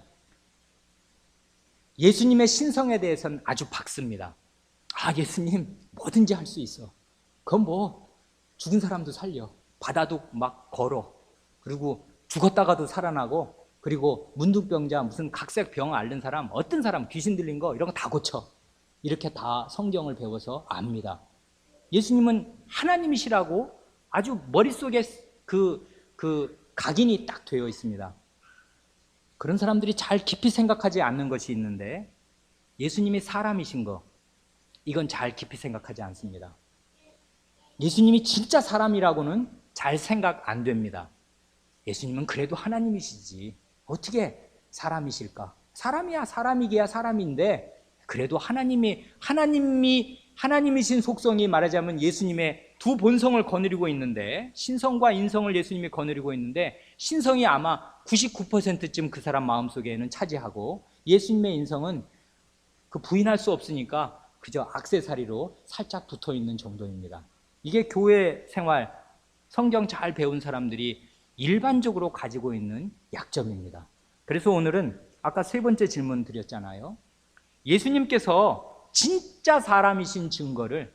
예수님의 신성에 대해서는 아주 박습니다. 예수님 뭐든지 할 수 있어. 그건 뭐 죽은 사람도 살려, 바다도 막 걸어, 그리고 죽었다가도 살아나고, 그리고 문둥병자, 무슨 각색 병 앓는 사람, 어떤 사람 귀신 들린 거 이런 거 다 고쳐. 이렇게 다 성경을 배워서 압니다. 예수님은 하나님이시라고 아주 머릿속에 그 각인이 딱 되어 있습니다. 그런 사람들이 잘 깊이 생각하지 않는 것이 있는데, 예수님이 사람이신 거, 이건 잘 깊이 생각하지 않습니다. 예수님이 진짜 사람이라고는 잘 생각 안 됩니다. 예수님은 그래도 하나님이시지 어떻게 사람이실까? 사람이야, 사람이기야 사람인데, 그래도 하나님이신 속성이 말하자면 예수님의 두 본성을 거느리고 있는데, 신성과 인성을 예수님이 거느리고 있는데, 신성이 아마 99%쯤 그 사람 마음속에는 차지하고, 예수님의 인성은 그 부인할 수 없으니까 그저 액세서리로 살짝 붙어 있는 정도입니다. 이게 교회 생활, 성경 잘 배운 사람들이 일반적으로 가지고 있는 약점입니다. 그래서 오늘은 아까 세 번째 질문 드렸잖아요. 예수님께서 진짜 사람이신 증거를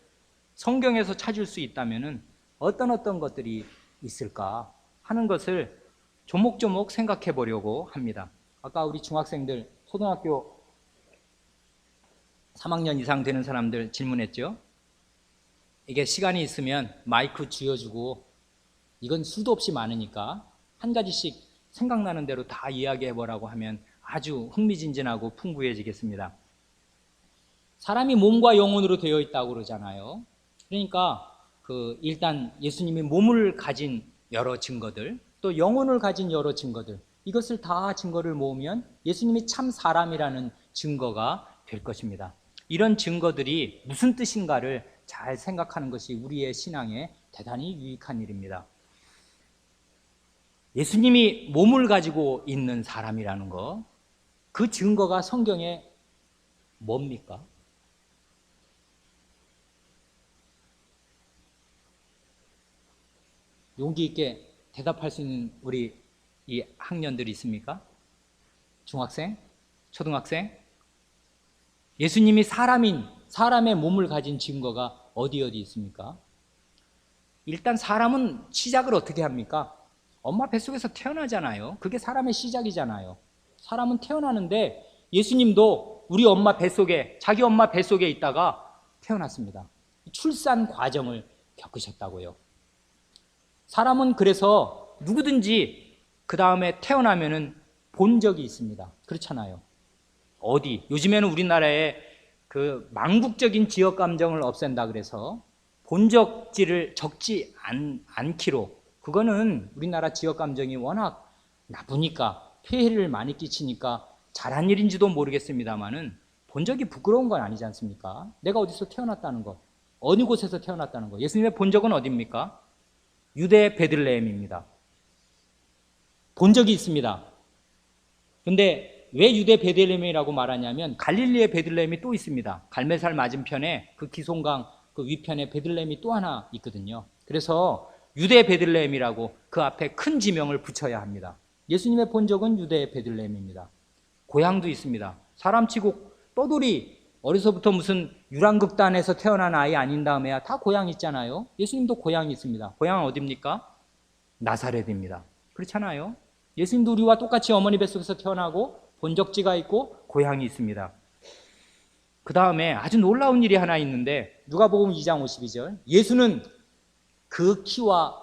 성경에서 찾을 수 있다면 어떤 것들이 있을까 하는 것을 조목조목 생각해 보려고 합니다. 아까 우리 중학생들, 초등학교 3학년 이상 되는 사람들 질문했죠. 이게 시간이 있으면 마이크 쥐어주고, 이건 수도 없이 많으니까 한 가지씩 생각나는 대로 다 이야기해 보라고 하면 아주 흥미진진하고 풍부해지겠습니다. 사람이 몸과 영혼으로 되어 있다고 그러잖아요. 그러니까 일단 예수님이 몸을 가진 여러 증거들, 또 영혼을 가진 여러 증거들, 이것을 다 증거를 모으면 예수님이 참 사람이라는 증거가 될 것입니다. 이런 증거들이 무슨 뜻인가를 잘 생각하는 것이 우리의 신앙에 대단히 유익한 일입니다. 예수님이 몸을 가지고 있는 사람이라는 것, 그 증거가 성경에 뭡니까? 용기 있게 대답할 수 있는 우리 이 학년들이 있습니까? 중학생? 초등학생? 예수님이 사람의 몸을 가진 증거가 어디 있습니까? 일단 사람은 시작을 어떻게 합니까? 엄마 뱃속에서 태어나잖아요. 그게 사람의 시작이잖아요. 사람은 태어나는데 예수님도 우리 엄마 뱃속에, 자기 엄마 뱃속에 있다가 태어났습니다. 출산 과정을 겪으셨다고요. 사람은 그래서 누구든지 그 다음에 태어나면은 본 적이 있습니다. 그렇잖아요. 어디? 요즘에는 우리나라에 그 망국적인 지역 감정을 없앤다 그래서 본적지를 적지 않기로, 그거는 우리나라 지역 감정이 워낙 나쁘니까, 폐해를 많이 끼치니까 잘한 일인지도 모르겠습니다만은 본적이 부끄러운 건 아니지 않습니까? 내가 어디서 태어났다는 것, 어느 곳에서 태어났다는 것. 예수님의 본적은 어디입니까? 유대 베들레헴입니다. 본적이 있습니다. 근데 왜 유대 베들레헴이라고 말하냐면 갈릴리의 베들레헴이 또 있습니다. 갈매살 맞은편에 그 기송강 그 위편에 베들레헴이 또 하나 있거든요. 그래서 유대 베들레헴이라고 그 앞에 큰 지명을 붙여야 합니다. 예수님의 본적은 유대의 베들레헴입니다. 고향도 있습니다. 사람치고 떠돌이 어려서부터 무슨 유랑극단에서 태어난 아이 아닌 다음에야 다 고향 있잖아요. 예수님도 고향이 있습니다. 고향은 어디입니까? 나사렛입니다. 그렇잖아요. 예수님도 우리와 똑같이 어머니 뱃속에서 태어나고 본적지가 있고 고향이 있습니다. 그 다음에 아주 놀라운 일이 하나 있는데 누가복음 2장 52절, 예수는 그 지혜와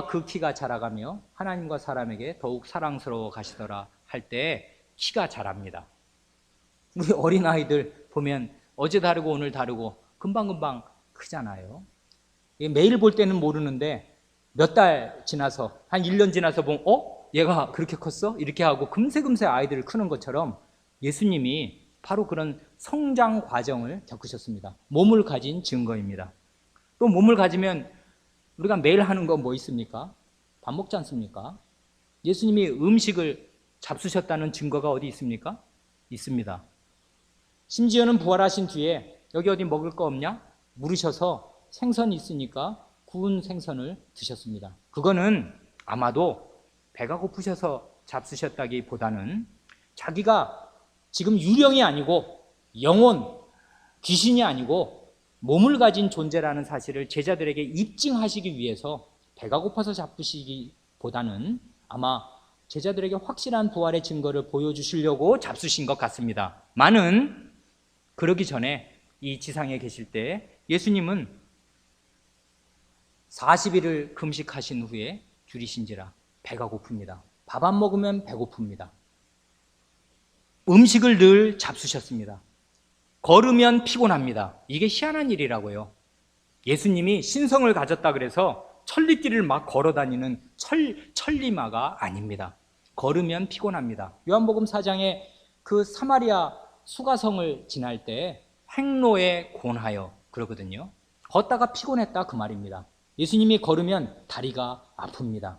그 키가 자라가며 하나님과 사람에게 더욱 사랑스러워 가시더라 할 때 키가 자랍니다. 우리 어린아이들 보면 어제 다르고 오늘 다르고 금방금방 크잖아요. 매일 볼 때는 모르는데 몇 달 지나서 한 1년 지나서 보면 얘가 그렇게 컸어? 이렇게 하고 금세금세 아이들을 크는 것처럼 예수님이 바로 그런 성장 과정을 겪으셨습니다. 몸을 가진 증거입니다. 또 몸을 가지면 우리가 매일 하는 거 뭐 있습니까? 밥 먹지 않습니까? 예수님이 음식을 잡수셨다는 증거가 어디 있습니까? 있습니다. 심지어는 부활하신 뒤에 여기 어디 먹을 거 없냐? 물으셔서 생선이 있으니까 구운 생선을 드셨습니다. 그거는 아마도 배가 고프셔서 잡수셨다기보다는 자기가 지금 유령이 아니고 영혼, 귀신이 아니고 몸을 가진 존재라는 사실을 제자들에게 입증하시기 위해서 배가 고파서 잡수시기보다는 아마 제자들에게 확실한 부활의 증거를 보여주시려고 잡수신 것 같습니다. 많은 그러기 전에 이 지상에 계실 때 예수님은 40일을 금식하신 후에 줄이신지라 배가 고픕니다. 밥 안 먹으면 배고픕니다. 음식을 늘 잡수셨습니다. 걸으면 피곤합니다. 이게 희한한 일이라고요. 예수님이 신성을 가졌다 그래서 천리길을 막 걸어다니는 천리마가 아닙니다. 걸으면 피곤합니다. 요한복음 4장에 그 사마리아 수가성을 지날 때 행로에 곤하여 그러거든요. 걷다가 피곤했다 그 말입니다. 예수님이 걸으면 다리가 아픕니다.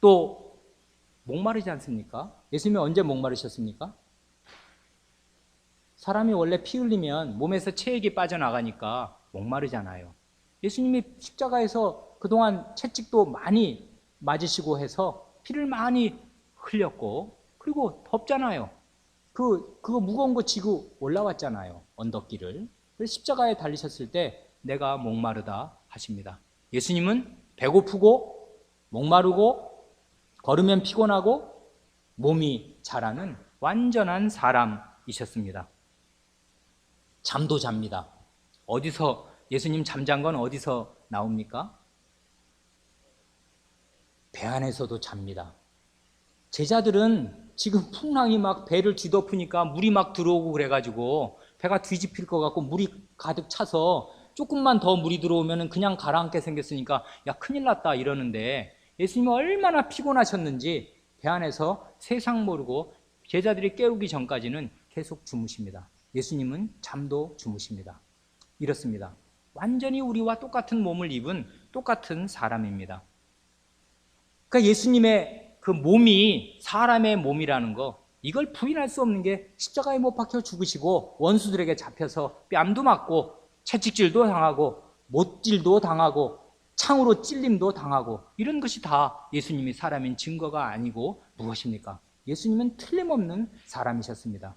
또 목마르지 않습니까? 예수님이 언제 목마르셨습니까? 사람이 원래 피 흘리면 몸에서 체액이 빠져나가니까 목마르잖아요. 예수님이 십자가에서 그동안 채찍도 많이 맞으시고 해서 피를 많이 흘렸고 그리고 덥잖아요. 그거 무거운 거 지고 올라왔잖아요. 언덕길을. 그래서 십자가에 달리셨을 때 내가 목마르다 하십니다. 예수님은 배고프고 목마르고 걸으면 피곤하고 몸이 자라는 완전한 사람이셨습니다. 잠도 잡니다. 어디서 예수님 잠잔 건 어디서 나옵니까? 배 안에서도 잡니다. 제자들은 지금 풍랑이 막 배를 뒤덮으니까 물이 막 들어오고 그래가지고 배가 뒤집힐 것 같고 물이 가득 차서 조금만 더 물이 들어오면 그냥 가라앉게 생겼으니까 야 큰일 났다 이러는데 예수님이 얼마나 피곤하셨는지 배 안에서 세상 모르고 제자들이 깨우기 전까지는 계속 주무십니다. 예수님은 잠도 주무십니다. 이렇습니다. 완전히 우리와 똑같은 몸을 입은 똑같은 사람입니다. 그러니까 예수님의 그 몸이 사람의 몸이라는 거 이걸 부인할 수 없는 게 십자가에 못 박혀 죽으시고 원수들에게 잡혀서 뺨도 맞고 채찍질도 당하고 못질도 당하고 창으로 찔림도 당하고 이런 것이 다 예수님이 사람인 증거가 아니고 무엇입니까? 예수님은 틀림없는 사람이셨습니다.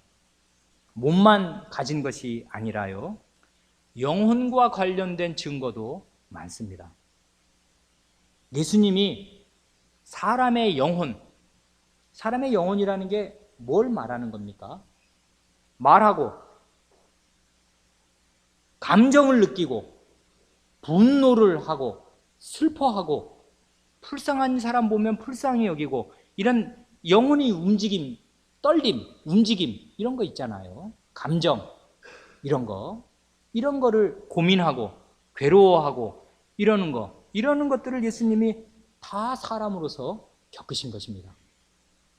몸만 가진 것이 아니라요. 영혼과 관련된 증거도 많습니다. 예수님이 사람의 영혼이라는 게 뭘 말하는 겁니까? 말하고 감정을 느끼고 분노를 하고 슬퍼하고 불쌍한 사람 보면 불쌍히 여기고 이런 영혼의 움직임, 떨림, 움직임 이런 거 있잖아요. 감정 이런 거를 고민하고 괴로워하고 이러는 것들을 예수님이 다 사람으로서 겪으신 것입니다.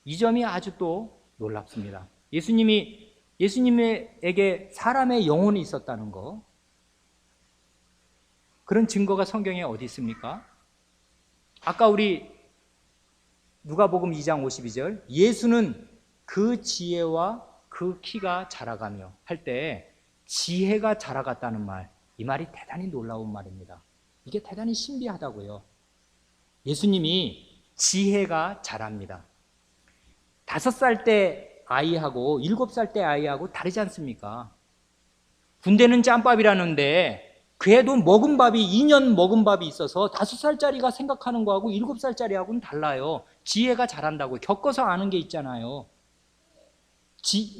이 점이 아주 또 놀랍습니다. 예수님에게 사람의 영혼이 있었다는 거 그런 증거가 성경에 어디 있습니까? 아까 우리 누가복음 2장 52절 예수는 그 지혜와 그 키가 자라가며 할 때 지혜가 자라갔다는 말, 이 말이 대단히 놀라운 말입니다. 이게 대단히 신비하다고요. 예수님이 지혜가 자랍니다. 5살 때 아이하고 7살 때 아이하고 다르지 않습니까? 군대는 짬밥이라는데 그래도 먹은 밥이 2년 먹은 밥이 있어서 5살짜리가 생각하는 거하고 7살짜리하고는 달라요. 지혜가 자란다고요. 겪어서 아는 게 있잖아요.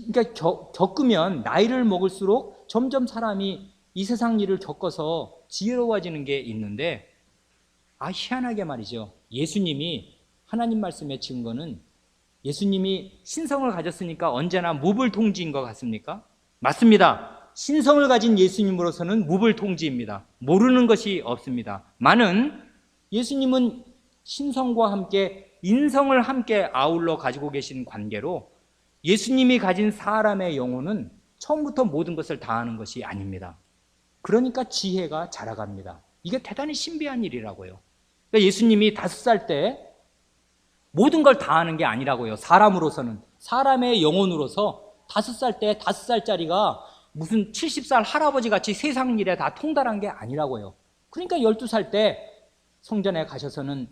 그러니까 겪으면 나이를 먹을수록 점점 사람이 이 세상 일을 겪어서 지혜로워지는 게 있는데, 희한하게 말이죠. 예수님이 하나님 말씀의 증거는 예수님이 신성을 가졌으니까 언제나 무불통지인 것 같습니까? 맞습니다. 신성을 가진 예수님으로서는 무불통지입니다. 모르는 것이 없습니다. 많은 예수님은 신성과 함께 인성을 함께 아울러 가지고 계신 관계로 예수님이 가진 사람의 영혼은 처음부터 모든 것을 다 아는 것이 아닙니다. 그러니까 지혜가 자라갑니다. 이게 대단히 신비한 일이라고요. 그러니까 예수님이 5살 때 모든 걸 다 아는 게 아니라고요. 사람으로서는, 사람의 영혼으로서 5살 때 5살짜리가 무슨 70살 할아버지 같이 세상 일에 다 통달한 게 아니라고요. 그러니까 12살 때 성전에 가셔서는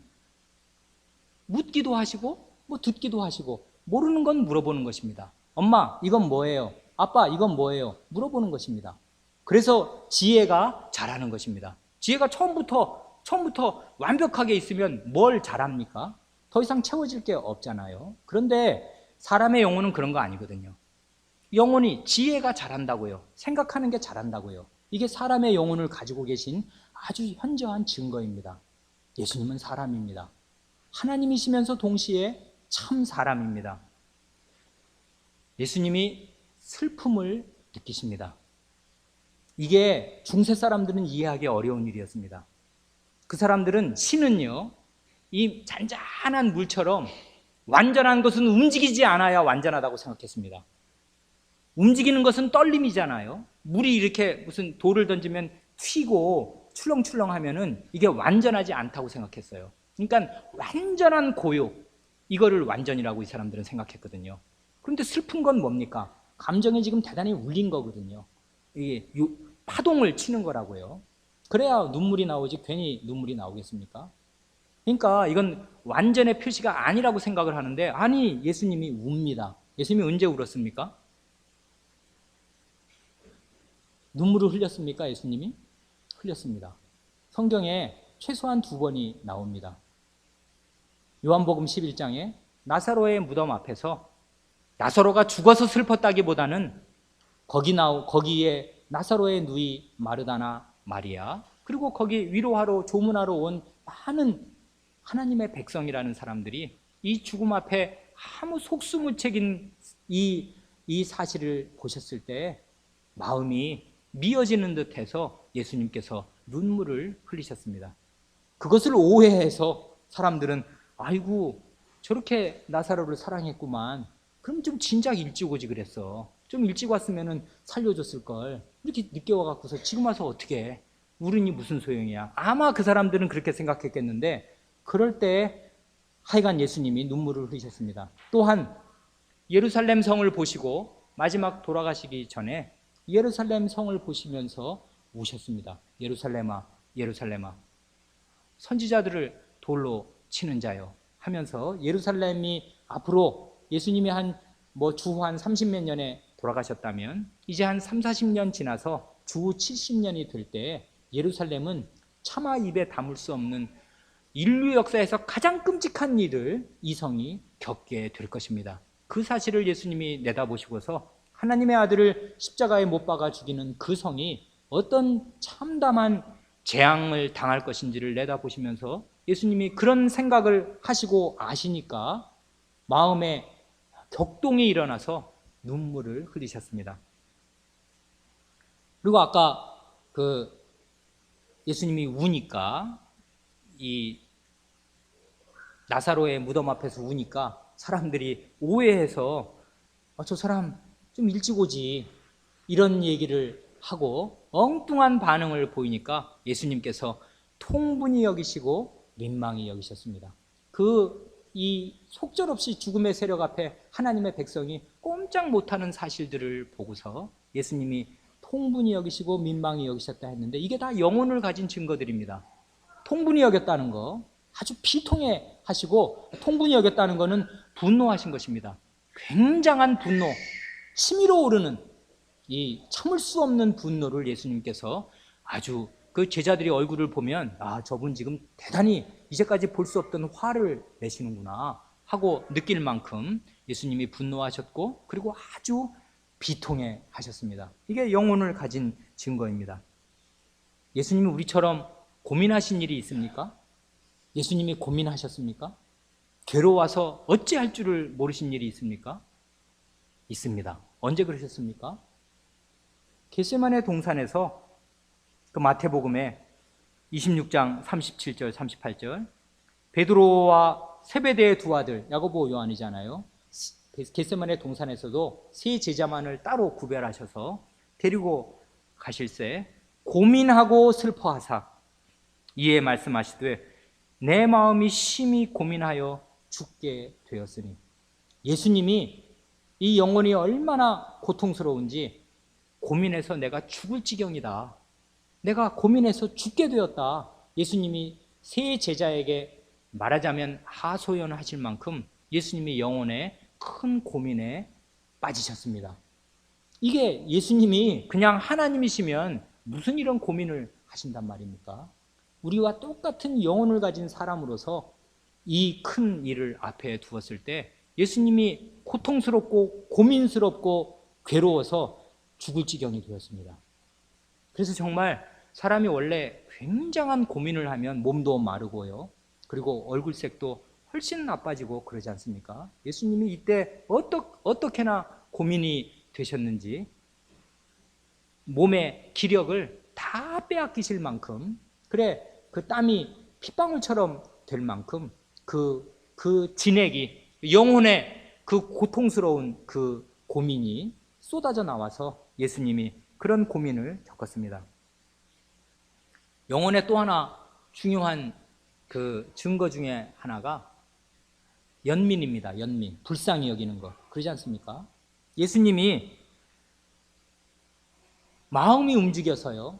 묻기도 하시고 듣기도 하시고 모르는 건 물어보는 것입니다. 엄마, 이건 뭐예요? 아빠, 이건 뭐예요? 물어보는 것입니다. 그래서 지혜가 자라는 것입니다. 지혜가 처음부터 완벽하게 있으면 뭘 잘합니까? 더 이상 채워질 게 없잖아요. 그런데 사람의 영혼은 그런 거 아니거든요. 영혼이 지혜가 자란다고요. 생각하는 게 자란다고요. 이게 사람의 영혼을 가지고 계신 아주 현저한 증거입니다. 예수님은 사람입니다. 하나님이시면서 동시에 참 사람입니다. 예수님이 슬픔을 느끼십니다. 이게 중세 사람들은 이해하기 어려운 일이었습니다. 그 사람들은 신은요, 이 잔잔한 물처럼 완전한 것은 움직이지 않아야 완전하다고 생각했습니다. 움직이는 것은 떨림이잖아요. 물이 이렇게 무슨 돌을 던지면 튀고 출렁출렁 하면은 이게 완전하지 않다고 생각했어요. 그러니까 완전한 고요, 이거를 완전이라고 이 사람들은 생각했거든요. 그런데 슬픈 건 뭡니까? 감정이 지금 대단히 울린 거거든요. 이게 파동을 치는 거라고요. 그래야 눈물이 나오지 괜히 눈물이 나오겠습니까? 그러니까 이건 완전의 표시가 아니라고 생각을 하는데, 아니, 예수님이 웁니다. 예수님이 언제 울었습니까? 눈물을 흘렸습니까? 예수님이? 흘렸습니다. 성경에 최소한 2번이 나옵니다. 요한복음 11장에 나사로의 무덤 앞에서 나사로가 죽어서 슬펐다기보다는 거기에 나사로의 누이 마르다나 마리아, 그리고 거기 위로하러 조문하러 온 많은 하나님의 백성이라는 사람들이 이 죽음 앞에 아무 속수무책인 이 사실을 보셨을 때 마음이 미어지는 듯해서 예수님께서 눈물을 흘리셨습니다. 그것을 오해해서 사람들은 아이고, 저렇게 나사로를 사랑했구만. 그럼 좀 진작 일찍 오지 그랬어. 좀 일찍 왔으면 살려줬을 걸. 이렇게 늦게 와갖고서 지금 와서 어떻게 해? 울으니 무슨 소용이야. 아마 그 사람들은 그렇게 생각했겠는데, 그럴 때 하여간 예수님이 눈물을 흘리셨습니다. 또한 예루살렘 성을 보시고 마지막 돌아가시기 전에 예루살렘 성을 보시면서 우셨습니다. 예루살렘아, 예루살렘아, 선지자들을 돌로 치는 자요 하면서 예루살렘이 앞으로 예수님이 주후 한 30몇 년에 돌아가셨다면 이제 한 3, 40년 지나서 주후 70년이 될 때 예루살렘은 차마 입에 담을 수 없는 인류 역사에서 가장 끔찍한 일을 이 성이 겪게 될 것입니다. 그 사실을 예수님이 내다보시고서 하나님의 아들을 십자가에 못 박아 죽이는 그 성이 어떤 참담한 재앙을 당할 것인지를 내다보시면서 예수님이 그런 생각을 하시고 아시니까 마음에 격동이 일어나서 눈물을 흘리셨습니다. 그리고 아까 예수님이 우니까, 이 나사로의 무덤 앞에서 우니까 사람들이 오해해서 저 사람 좀 일찍 오지, 이런 얘기를 하고 엉뚱한 반응을 보이니까 예수님께서 통분히 여기시고 민망히 여기셨습니다. 이 속절없이 죽음의 세력 앞에 하나님의 백성이 꼼짝 못하는 사실들을 보고서 예수님이 통분히 여기시고 민망히 여기셨다 했는데, 이게 다 영혼을 가진 증거들입니다. 통분히 여겼다는 거, 아주 비통해 하시고, 통분히 여겼다는 것은 분노하신 것입니다. 굉장한 분노, 치밀어 오르는 이 참을 수 없는 분노를 예수님께서 아주 그 제자들이 얼굴을 보면 저분 지금 대단히 이제까지 볼 수 없던 화를 내시는구나 하고 느낄 만큼 예수님이 분노하셨고, 그리고 아주 비통해 하셨습니다. 이게 영혼을 가진 증거입니다. 예수님이 우리처럼 고민하신 일이 있습니까? 예수님이 고민하셨습니까? 괴로워서 어찌할 줄을 모르신 일이 있습니까? 있습니다. 언제 그러셨습니까? 겟세마네 동산에서 그 마태복음에 26장 37절 38절, 베드로와 세베대의 두 아들 야고보 요한이잖아요. 겟세마네 동산에서도 세 제자만을 따로 구별하셔서 데리고 가실새 고민하고 슬퍼하사 이에 말씀하시되 내 마음이 심히 고민하여 죽게 되었으니, 예수님이 이 영혼이 얼마나 고통스러운지 고민해서 내가 죽을 지경이다, 내가 고민해서 죽게 되었다, 예수님이 세 제자에게 말하자면 하소연하실 만큼 예수님이 영혼의 큰 고민에 빠지셨습니다. 이게 예수님이 그냥 하나님이시면 무슨 이런 고민을 하신단 말입니까? 우리와 똑같은 영혼을 가진 사람으로서 이 큰 일을 앞에 두었을 때 예수님이 고통스럽고 고민스럽고 괴로워서 죽을 지경이 되었습니다. 그래서 정말 사람이 원래 굉장한 고민을 하면 몸도 마르고요, 그리고 얼굴색도 훨씬 나빠지고 그러지 않습니까? 예수님이 이때 어떻게나 고민이 되셨는지 몸의 기력을 다 빼앗기실 만큼, 그래 그 땀이 핏방울처럼 될 만큼 그 진액이, 영혼의 그 고통스러운 그 고민이 쏟아져 나와서 예수님이 그런 고민을 겪었습니다. 영혼의 또 하나 중요한 그 증거 중에 하나가 연민입니다. 연민, 불쌍히 여기는 것, 그러지 않습니까? 예수님이 마음이 움직여서요,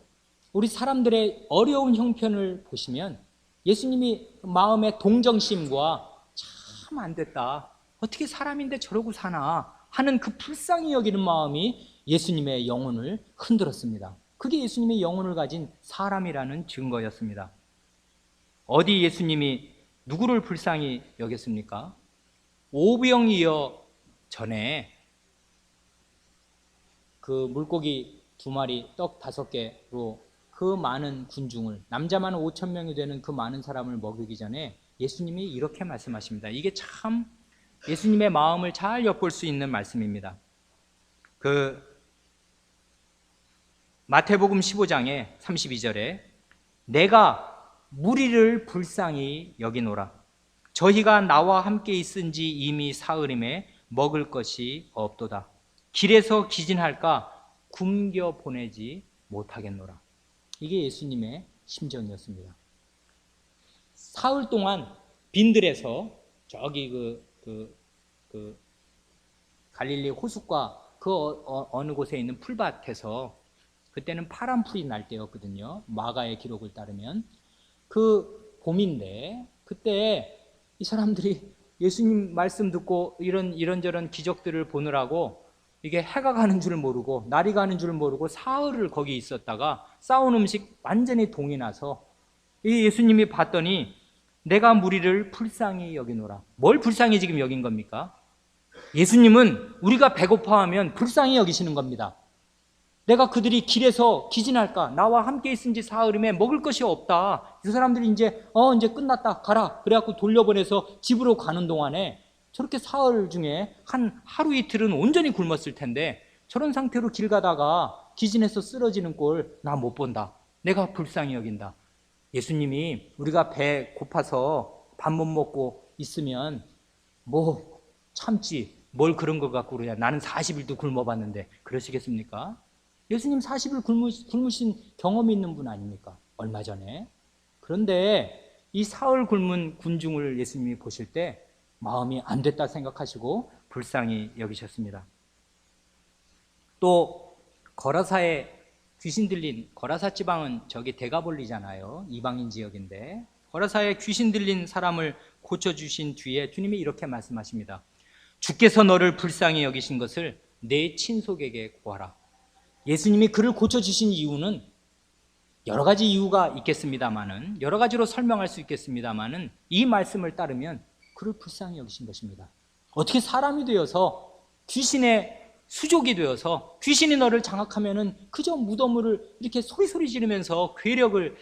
우리 사람들의 어려운 형편을 보시면 예수님이 마음의 동정심과 참 안 됐다, 어떻게 사람인데 저러고 사나 하는 그 불쌍히 여기는 마음이 예수님의 영혼을 흔들었습니다. 그게 예수님의 영혼을 가진 사람이라는 증거였습니다. 어디 예수님이 누구를 불쌍히 여겼습니까? 오병이어 전에 그 물고기 2마리, 떡 5개로 그 많은 군중을, 남자만 5,000명이 되는 그 많은 사람을 먹이기 전에 예수님이 이렇게 말씀하십니다. 이게 참 예수님의 마음을 잘 엿볼 수 있는 말씀입니다. 그 마태복음 15장에 32절에 내가 무리를 불쌍히 여기노라. 저희가 나와 함께 있은지 이미 사흘임에 먹을 것이 없도다. 길에서 기진할까 굶겨 보내지 못하겠노라. 이게 예수님의 심정이었습니다. 사흘 동안 빈들에서 저기 그 갈릴리 호숫가 그 어느 곳에 있는 풀밭에서, 그때는 파란 풀이 날 때였거든요. 마가의 기록을 따르면 그 봄인데, 그때 이 사람들이 예수님 말씀 듣고 이런저런 기적들을 보느라고 이게 해가 가는 줄 모르고 날이 가는 줄 모르고 사흘을 거기 있었다가 싸운 음식 완전히 동이 나서 이 예수님이 봤더니 내가 무리를 불쌍히 여기노라. 뭘 불쌍히 지금 여긴 겁니까? 예수님은 우리가 배고파하면 불쌍히 여기시는 겁니다. 내가 그들이 길에서 기진할까, 나와 함께 있은지 사흘임에 먹을 것이 없다, 이 사람들이 이제 끝났다, 가라, 그래갖고 돌려보내서 집으로 가는 동안에 저렇게 사흘 중에 한 하루 이틀은 온전히 굶었을 텐데 저런 상태로 길 가다가 기진해서 쓰러지는 꼴 나 못 본다, 내가 불쌍히 여긴다. 예수님이 우리가 배 고파서 밥 못 먹고 있으면 뭐 참지, 뭘 그런 것 갖고 그러냐, 나는 40일도 굶어봤는데 그러시겠습니까? 예수님 40일 굶으신 경험이 있는 분 아닙니까? 얼마 전에. 그런데 이 사흘 굶은 군중을 예수님이 보실 때 마음이 안 됐다 생각하시고 불쌍히 여기셨습니다. 또 거라사에 귀신 들린, 거라사 지방은 저기 데가볼리잖아요. 이방인 지역인데 거라사에 귀신 들린 사람을 고쳐주신 뒤에 주님이 이렇게 말씀하십니다. 주께서 너를 불쌍히 여기신 것을 내 친속에게 구하라. 예수님이 그를 고쳐주신 이유는 여러 가지 이유가 있겠습니다만은, 여러 가지로 설명할 수 있겠습니다만은, 이 말씀을 따르면 그를 불쌍히 여기신 것입니다. 어떻게 사람이 되어서 귀신의 수족이 되어서 귀신이 너를 장악하면은 그저 무덤을 이렇게 소리소리 지르면서 괴력을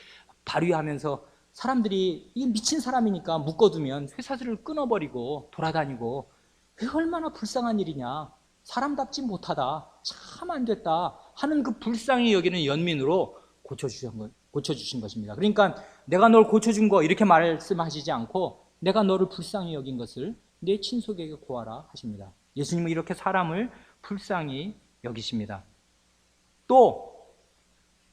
발휘하면서 사람들이 이 미친 사람이니까 묶어두면 쇠사슬을 끊어버리고 돌아다니고, 왜 얼마나 불쌍한 일이냐, 사람답지 못하다, 참 안 됐다 하는 그 불쌍히 여기는 연민으로 고쳐주신 것입니다. 그러니까 내가 널 고쳐준 거 이렇게 말씀하시지 않고 내가 너를 불쌍히 여긴 것을 내 친속에게 구하라 하십니다. 예수님은 이렇게 사람을 불쌍히 여기십니다. 또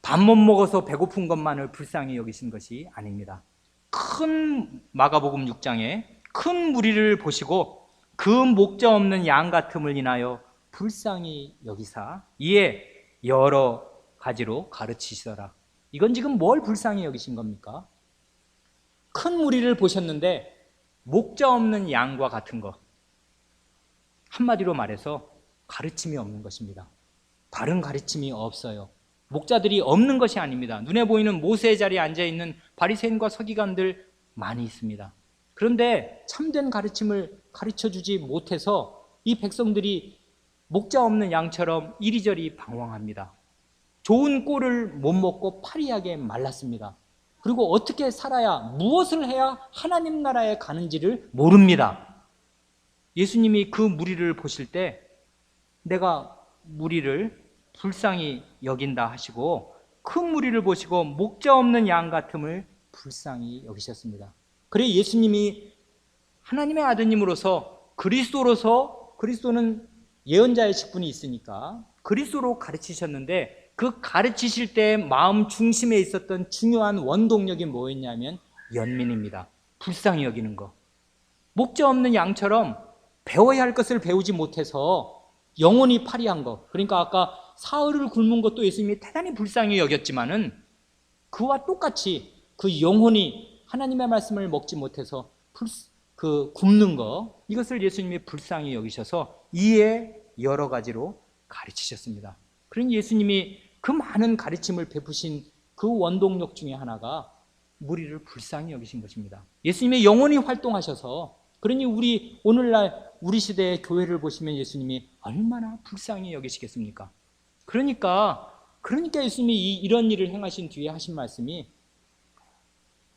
밥 못 먹어서 배고픈 것만을 불쌍히 여기신 것이 아닙니다. 큰 마가복음 6장에 큰 무리를 보시고 그 목자 없는 양 같음을 인하여 불쌍히 여기사 이에 여러 가지로 가르치시더라. 이건 지금 뭘 불쌍히 여기신 겁니까? 큰 무리를 보셨는데 목자 없는 양과 같은 것, 한마디로 말해서 가르침이 없는 것입니다. 다른 가르침이 없어요. 목자들이 없는 것이 아닙니다. 눈에 보이는 모세의 자리에 앉아있는 바리새인과 서기관들 많이 있습니다. 그런데 참된 가르침을 가르쳐주지 못해서 이 백성들이 목자 없는 양처럼 이리저리 방황합니다. 좋은 꼴을 못 먹고 파리하게 말랐습니다. 그리고 어떻게 살아야, 무엇을 해야 하나님 나라에 가는지를 모릅니다. 예수님이 그 무리를 보실 때 내가 무리를 불쌍히 여긴다 하시고 큰 무리를 보시고 목자 없는 양 같음을 불쌍히 여기셨습니다. 그래 예수님이 하나님의 아드님으로서 그리스도로서, 그리스도는 예언자의 직분이 있으니까 그리스도로 가르치셨는데 그 가르치실 때 마음 중심에 있었던 중요한 원동력이 뭐였냐면 연민입니다. 불쌍히 여기는 거. 목자 없는 양처럼 배워야 할 것을 배우지 못해서 영혼이 파리한 거. 그러니까 아까 사흘을 굶은 것도 예수님이 대단히 불쌍히 여겼지만은 그와 똑같이 그 영혼이 하나님의 말씀을 먹지 못해서 그 굶는 거, 이것을 예수님이 불쌍히 여기셔서 이에 여러 가지로 가르치셨습니다. 그러니 예수님이 그 많은 가르침을 베푸신 그 원동력 중에 하나가 무리를 불쌍히 여기신 것입니다. 예수님의 영혼이 활동하셔서, 그러니 우리 오늘날 우리 시대의 교회를 보시면 예수님이 얼마나 불쌍히 여기시겠습니까? 그러니까 예수님이 이런 일을 행하신 뒤에 하신 말씀이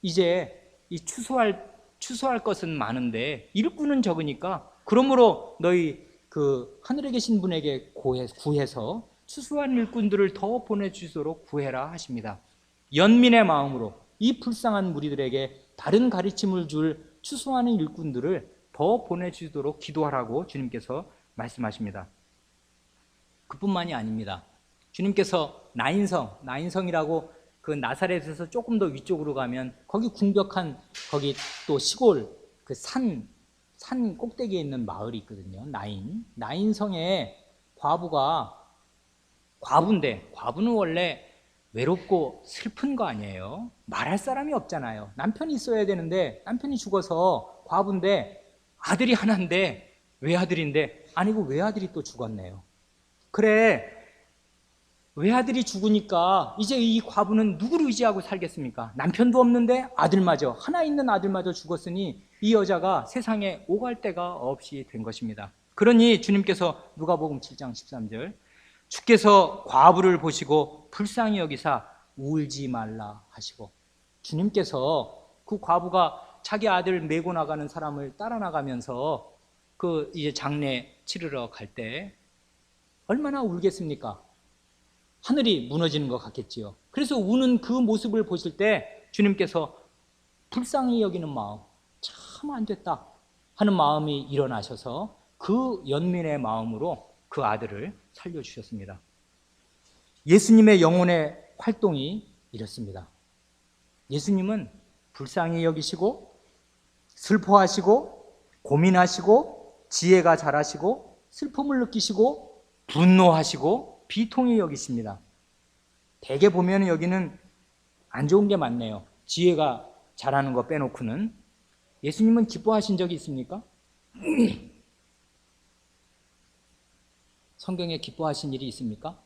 이제 이 추수할 것은 많은데 일꾼은 적으니까 그러므로 너희 그 하늘에 계신 분에게 구해서 추수한 일꾼들을 더 보내주도록 구해라 하십니다. 연민의 마음으로 이 불쌍한 무리들에게 다른 가르침을 줄 추수하는 일꾼들을 더 보내주도록 기도하라고 주님께서 말씀하십니다. 그뿐만이 아닙니다. 주님께서 나인성이라고 그 나사렛에서 조금 더 위쪽으로 가면 거기 궁벽한, 거기 또 시골 그 산 꼭대기에 있는 마을이 있거든요. 나인성에 과부인데, 과부는 원래 외롭고 슬픈 거 아니에요. 말할 사람이 없잖아요. 남편이 있어야 되는데 남편이 죽어서 과부인데, 아들이 하나인데, 외아들인데, 아니고 외아들이 또 죽었네요. 그래, 외아들이 죽으니까 이제 이 과부는 누구를 의지하고 살겠습니까? 남편도 없는데 하나 있는 아들마저 죽었으니 이 여자가 세상에 오갈 데가 없이 된 것입니다. 그러니 주님께서 누가복음 7장 13절, 주께서 과부를 보시고 불쌍히 여기사 울지 말라 하시고, 주님께서 그 과부가 자기 아들 메고 나가는 사람을 따라 나가면서 그 이제 장례 치르러 갈 때 얼마나 울겠습니까? 하늘이 무너지는 것 같겠지요. 그래서 우는 그 모습을 보실 때 주님께서 불쌍히 여기는 마음, 참 안 됐다 하는 마음이 일어나셔서 그 연민의 마음으로 그 아들을 살려주셨습니다. 예수님의 영혼의 활동이 이렇습니다. 예수님은 불쌍히 여기시고 슬퍼하시고 고민하시고 지혜가 자라시고 슬픔을 느끼시고 분노하시고 비통히 여기십니다. 대개 보면 여기는 안 좋은 게 많네요. 지혜가 잘하는 거 빼놓고는 예수님은 기뻐하신 적이 있습니까? 성경에 기뻐하신 일이 있습니까?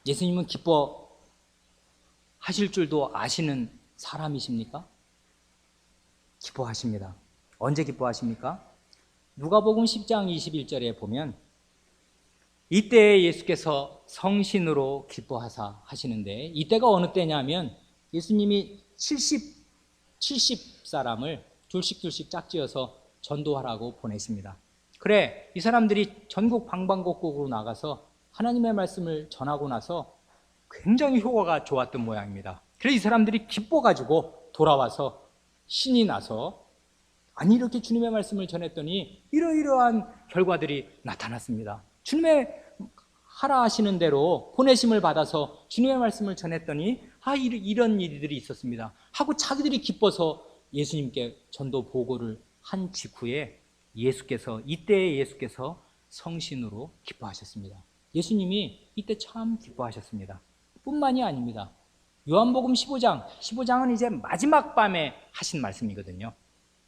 예수님은 기뻐하실 줄도 아시는 사람이십니까? 기뻐하십니다. 언제 기뻐하십니까? 누가복음 10장 21절에 보면 이때에 예수께서 성신으로 기뻐하사 하시는데, 이때가 어느 때냐면 예수님이 70사람을 둘씩 짝지어서 전도하라고 보내십니다. 그래, 이 사람들이 전국 방방곡곡으로 나가서 하나님의 말씀을 전하고 나서 굉장히 효과가 좋았던 모양입니다. 그래서 이 사람들이 기뻐가지고 돌아와서 신이 나서, 아니 이렇게 주님의 말씀을 전했더니 이러이러한 결과들이 나타났습니다. 주님의 하라 하시는 대로 보내심을 받아서 주님의 말씀을 전했더니 이런 일들이 있었습니다 하고 자기들이 기뻐서 예수님께 전도 보고를 한 직후에 이때에 예수께서 성신으로 기뻐하셨습니다. 예수님이 이때 참 기뻐하셨습니다. 뿐만이 아닙니다. 요한복음 15장은 이제 마지막 밤에 하신 말씀이거든요.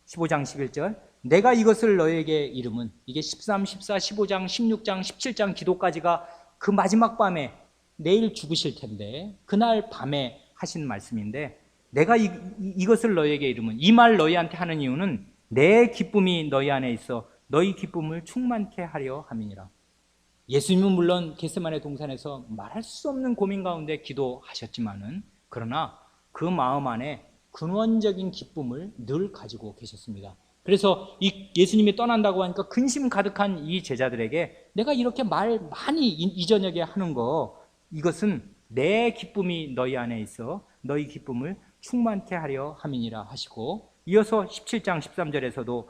15장 11절, 내가 이것을 너에게 이름은, 이게 13, 14, 15장, 16장, 17장 기도까지가 그 마지막 밤에 내일 죽으실 텐데 그날 밤에 하신 말씀인데, 내가 이것을 너에게 이름은, 이 말 너희한테 하는 이유는 내 기쁨이 너희 안에 있어 너희 기쁨을 충만케 하려 함이니라. 예수님은 물론 겟세마네 동산에서 말할 수 없는 고민 가운데 기도하셨지만은, 그러나 그 마음 안에 근원적인 기쁨을 늘 가지고 계셨습니다. 그래서 예수님이 떠난다고 하니까 근심 가득한 이 제자들에게 내가 이렇게 말 많이 이 저녁에 하는 거, 이것은 내 기쁨이 너희 안에 있어 너희 기쁨을 충만케 하려 함이니라 하시고, 이어서 17장 13절에서도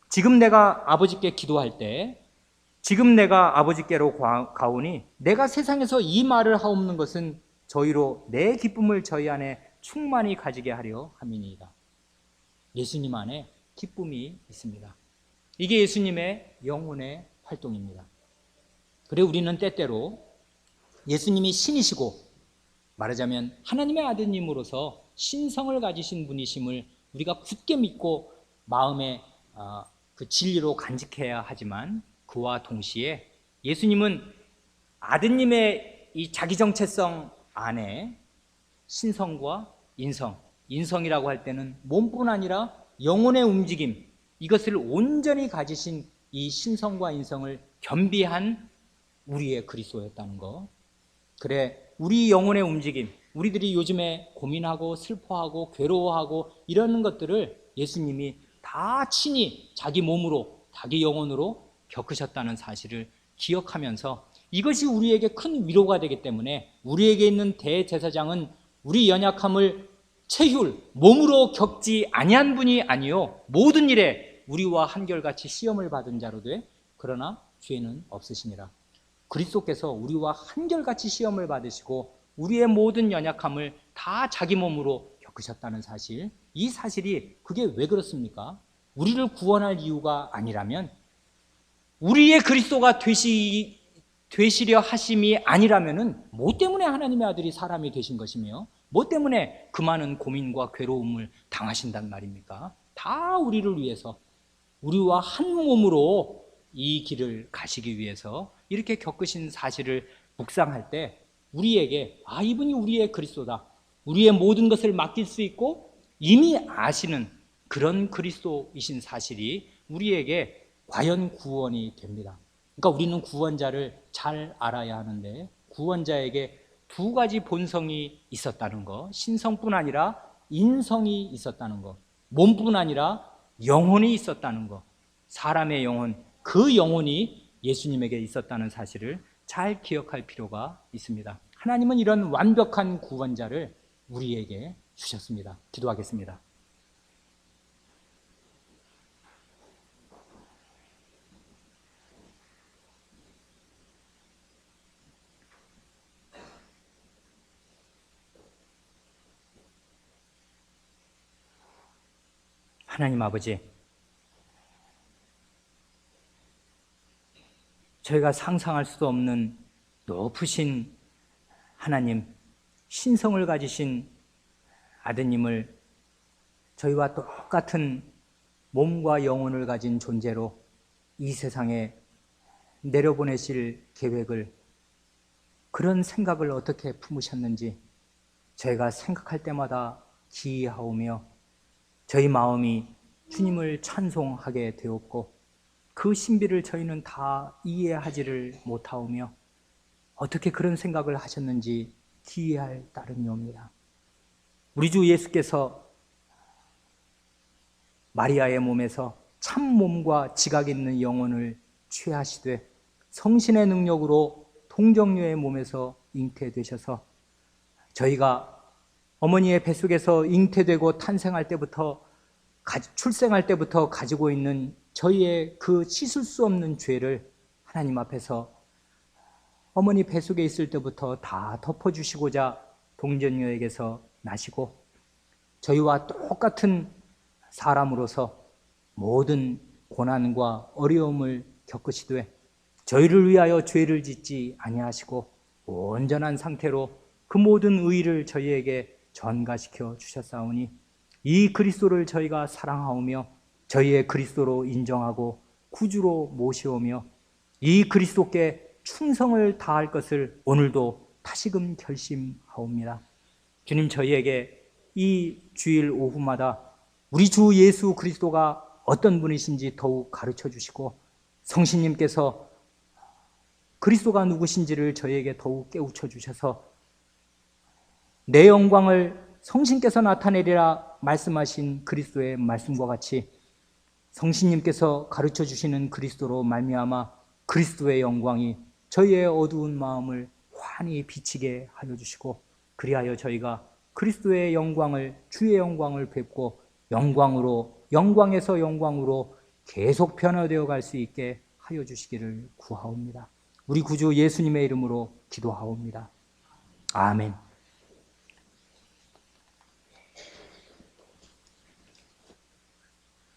지금 내가 아버지께 기도할 때, 지금 내가 아버지께로 가오니 내가 세상에서 이 말을 하옵는 것은 저희로 내 기쁨을 저희 안에 충만히 가지게 하려 함이니이다. 예수님 안에 기쁨이 있습니다. 이게 예수님의 영혼의 활동입니다. 그래, 우리는 때때로 예수님이 신이시고, 말하자면 하나님의 아드님으로서 신성을 가지신 분이심을 우리가 굳게 믿고 마음에 그 진리로 간직해야 하지만, 그와 동시에 예수님은 아드님의 이 자기 정체성 안에 신성과 인성이라고 할 때는 몸뿐 아니라 영혼의 움직임, 이것을 온전히 가지신 이 신성과 인성을 겸비한 우리의 그리스도였다는 거. 그래, 우리 영혼의 움직임, 우리들이 요즘에 고민하고 슬퍼하고 괴로워하고 이러는 것들을 예수님이 다 친히 자기 몸으로, 자기 영혼으로 겪으셨다는 사실을 기억하면서, 이것이 우리에게 큰 위로가 되기 때문에 우리에게 있는 대제사장은 우리 연약함을 몸으로 겪지 아니한 분이 아니요 모든 일에 우리와 한결같이 시험을 받은 자로 돼 그러나 죄는 없으시니라. 그리스도께서 우리와 한결같이 시험을 받으시고 우리의 모든 연약함을 다 자기 몸으로 겪으셨다는 사실, 이 사실이 그게 왜 그렇습니까? 우리를 구원할 이유가 아니라면, 우리의 그리스도가 되시려 하심이 아니라면은 뭐 때문에 하나님의 아들이 사람이 되신 것이며 뭐 때문에 그 많은 고민과 괴로움을 당하신단 말입니까? 다 우리를 위해서, 우리와 한 몸으로 이 길을 가시기 위해서 이렇게 겪으신 사실을 묵상할 때 우리에게 이분이 우리의 그리스도다, 우리의 모든 것을 맡길 수 있고 이미 아시는 그런 그리스도이신 사실이 우리에게 과연 구원이 됩니다. 그러니까 우리는 구원자를 잘 알아야 하는데, 구원자에게 두 가지 본성이 있었다는 것, 신성뿐 아니라 인성이 있었다는 것, 몸뿐 아니라 영혼이 있었다는 것, 사람의 영혼, 그 영혼이 예수님에게 있었다는 사실을 잘 기억할 필요가 있습니다. 하나님은 이런 완벽한 구원자를 우리에게 주셨습니다. 기도하겠습니다. 하나님 아버지, 저희가 상상할 수도 없는 높으신 하나님, 신성을 가지신 아드님을 저희와 똑같은 몸과 영혼을 가진 존재로 이 세상에 내려보내실 계획을, 그런 생각을 어떻게 품으셨는지 저희가 생각할 때마다 기이하오며 저희 마음이 주님을 찬송하게 되었고, 그 신비를 저희는 다 이해하지를 못하오며 어떻게 그런 생각을 하셨는지 기이할 따름이옵니다. 우리 주 예수께서 마리아의 몸에서 참 몸과 지각 있는 영혼을 취하시되 성신의 능력으로 동정녀의 몸에서 잉태되셔서 저희가 어머니의 뱃속에서 잉태되고 탄생할 때부터, 출생할 때부터 가지고 있는 저희의 그 씻을 수 없는 죄를 하나님 앞에서 어머니 뱃속에 있을 때부터 다 덮어주시고자 동정녀에게서 나시고, 저희와 똑같은 사람으로서 모든 고난과 어려움을 겪으시되 저희를 위하여 죄를 짓지 아니하시고 온전한 상태로 그 모든 의의를 저희에게 전가시켜 주셨사오니, 이 그리스도를 저희가 사랑하오며 저희의 그리스도로 인정하고 구주로 모시오며 이 그리스도께 충성을 다할 것을 오늘도 다시금 결심하옵니다. 주님, 저희에게 이 주일 오후마다 우리 주 예수 그리스도가 어떤 분이신지 더욱 가르쳐 주시고, 성신님께서 그리스도가 누구신지를 저희에게 더욱 깨우쳐 주셔서 내 영광을 성신께서 나타내리라 말씀하신 그리스도의 말씀과 같이 성신님께서 가르쳐 주시는 그리스도로 말미암아 그리스도의 영광이 저희의 어두운 마음을 환히 비치게 하여 주시고, 그리하여 저희가 그리스도의 영광을, 주의 영광을 뵙고 영광에서 영광으로 계속 변화되어 갈 수 있게 하여 주시기를 구하옵니다. 우리 구주 예수님의 이름으로 기도하옵니다. 아멘.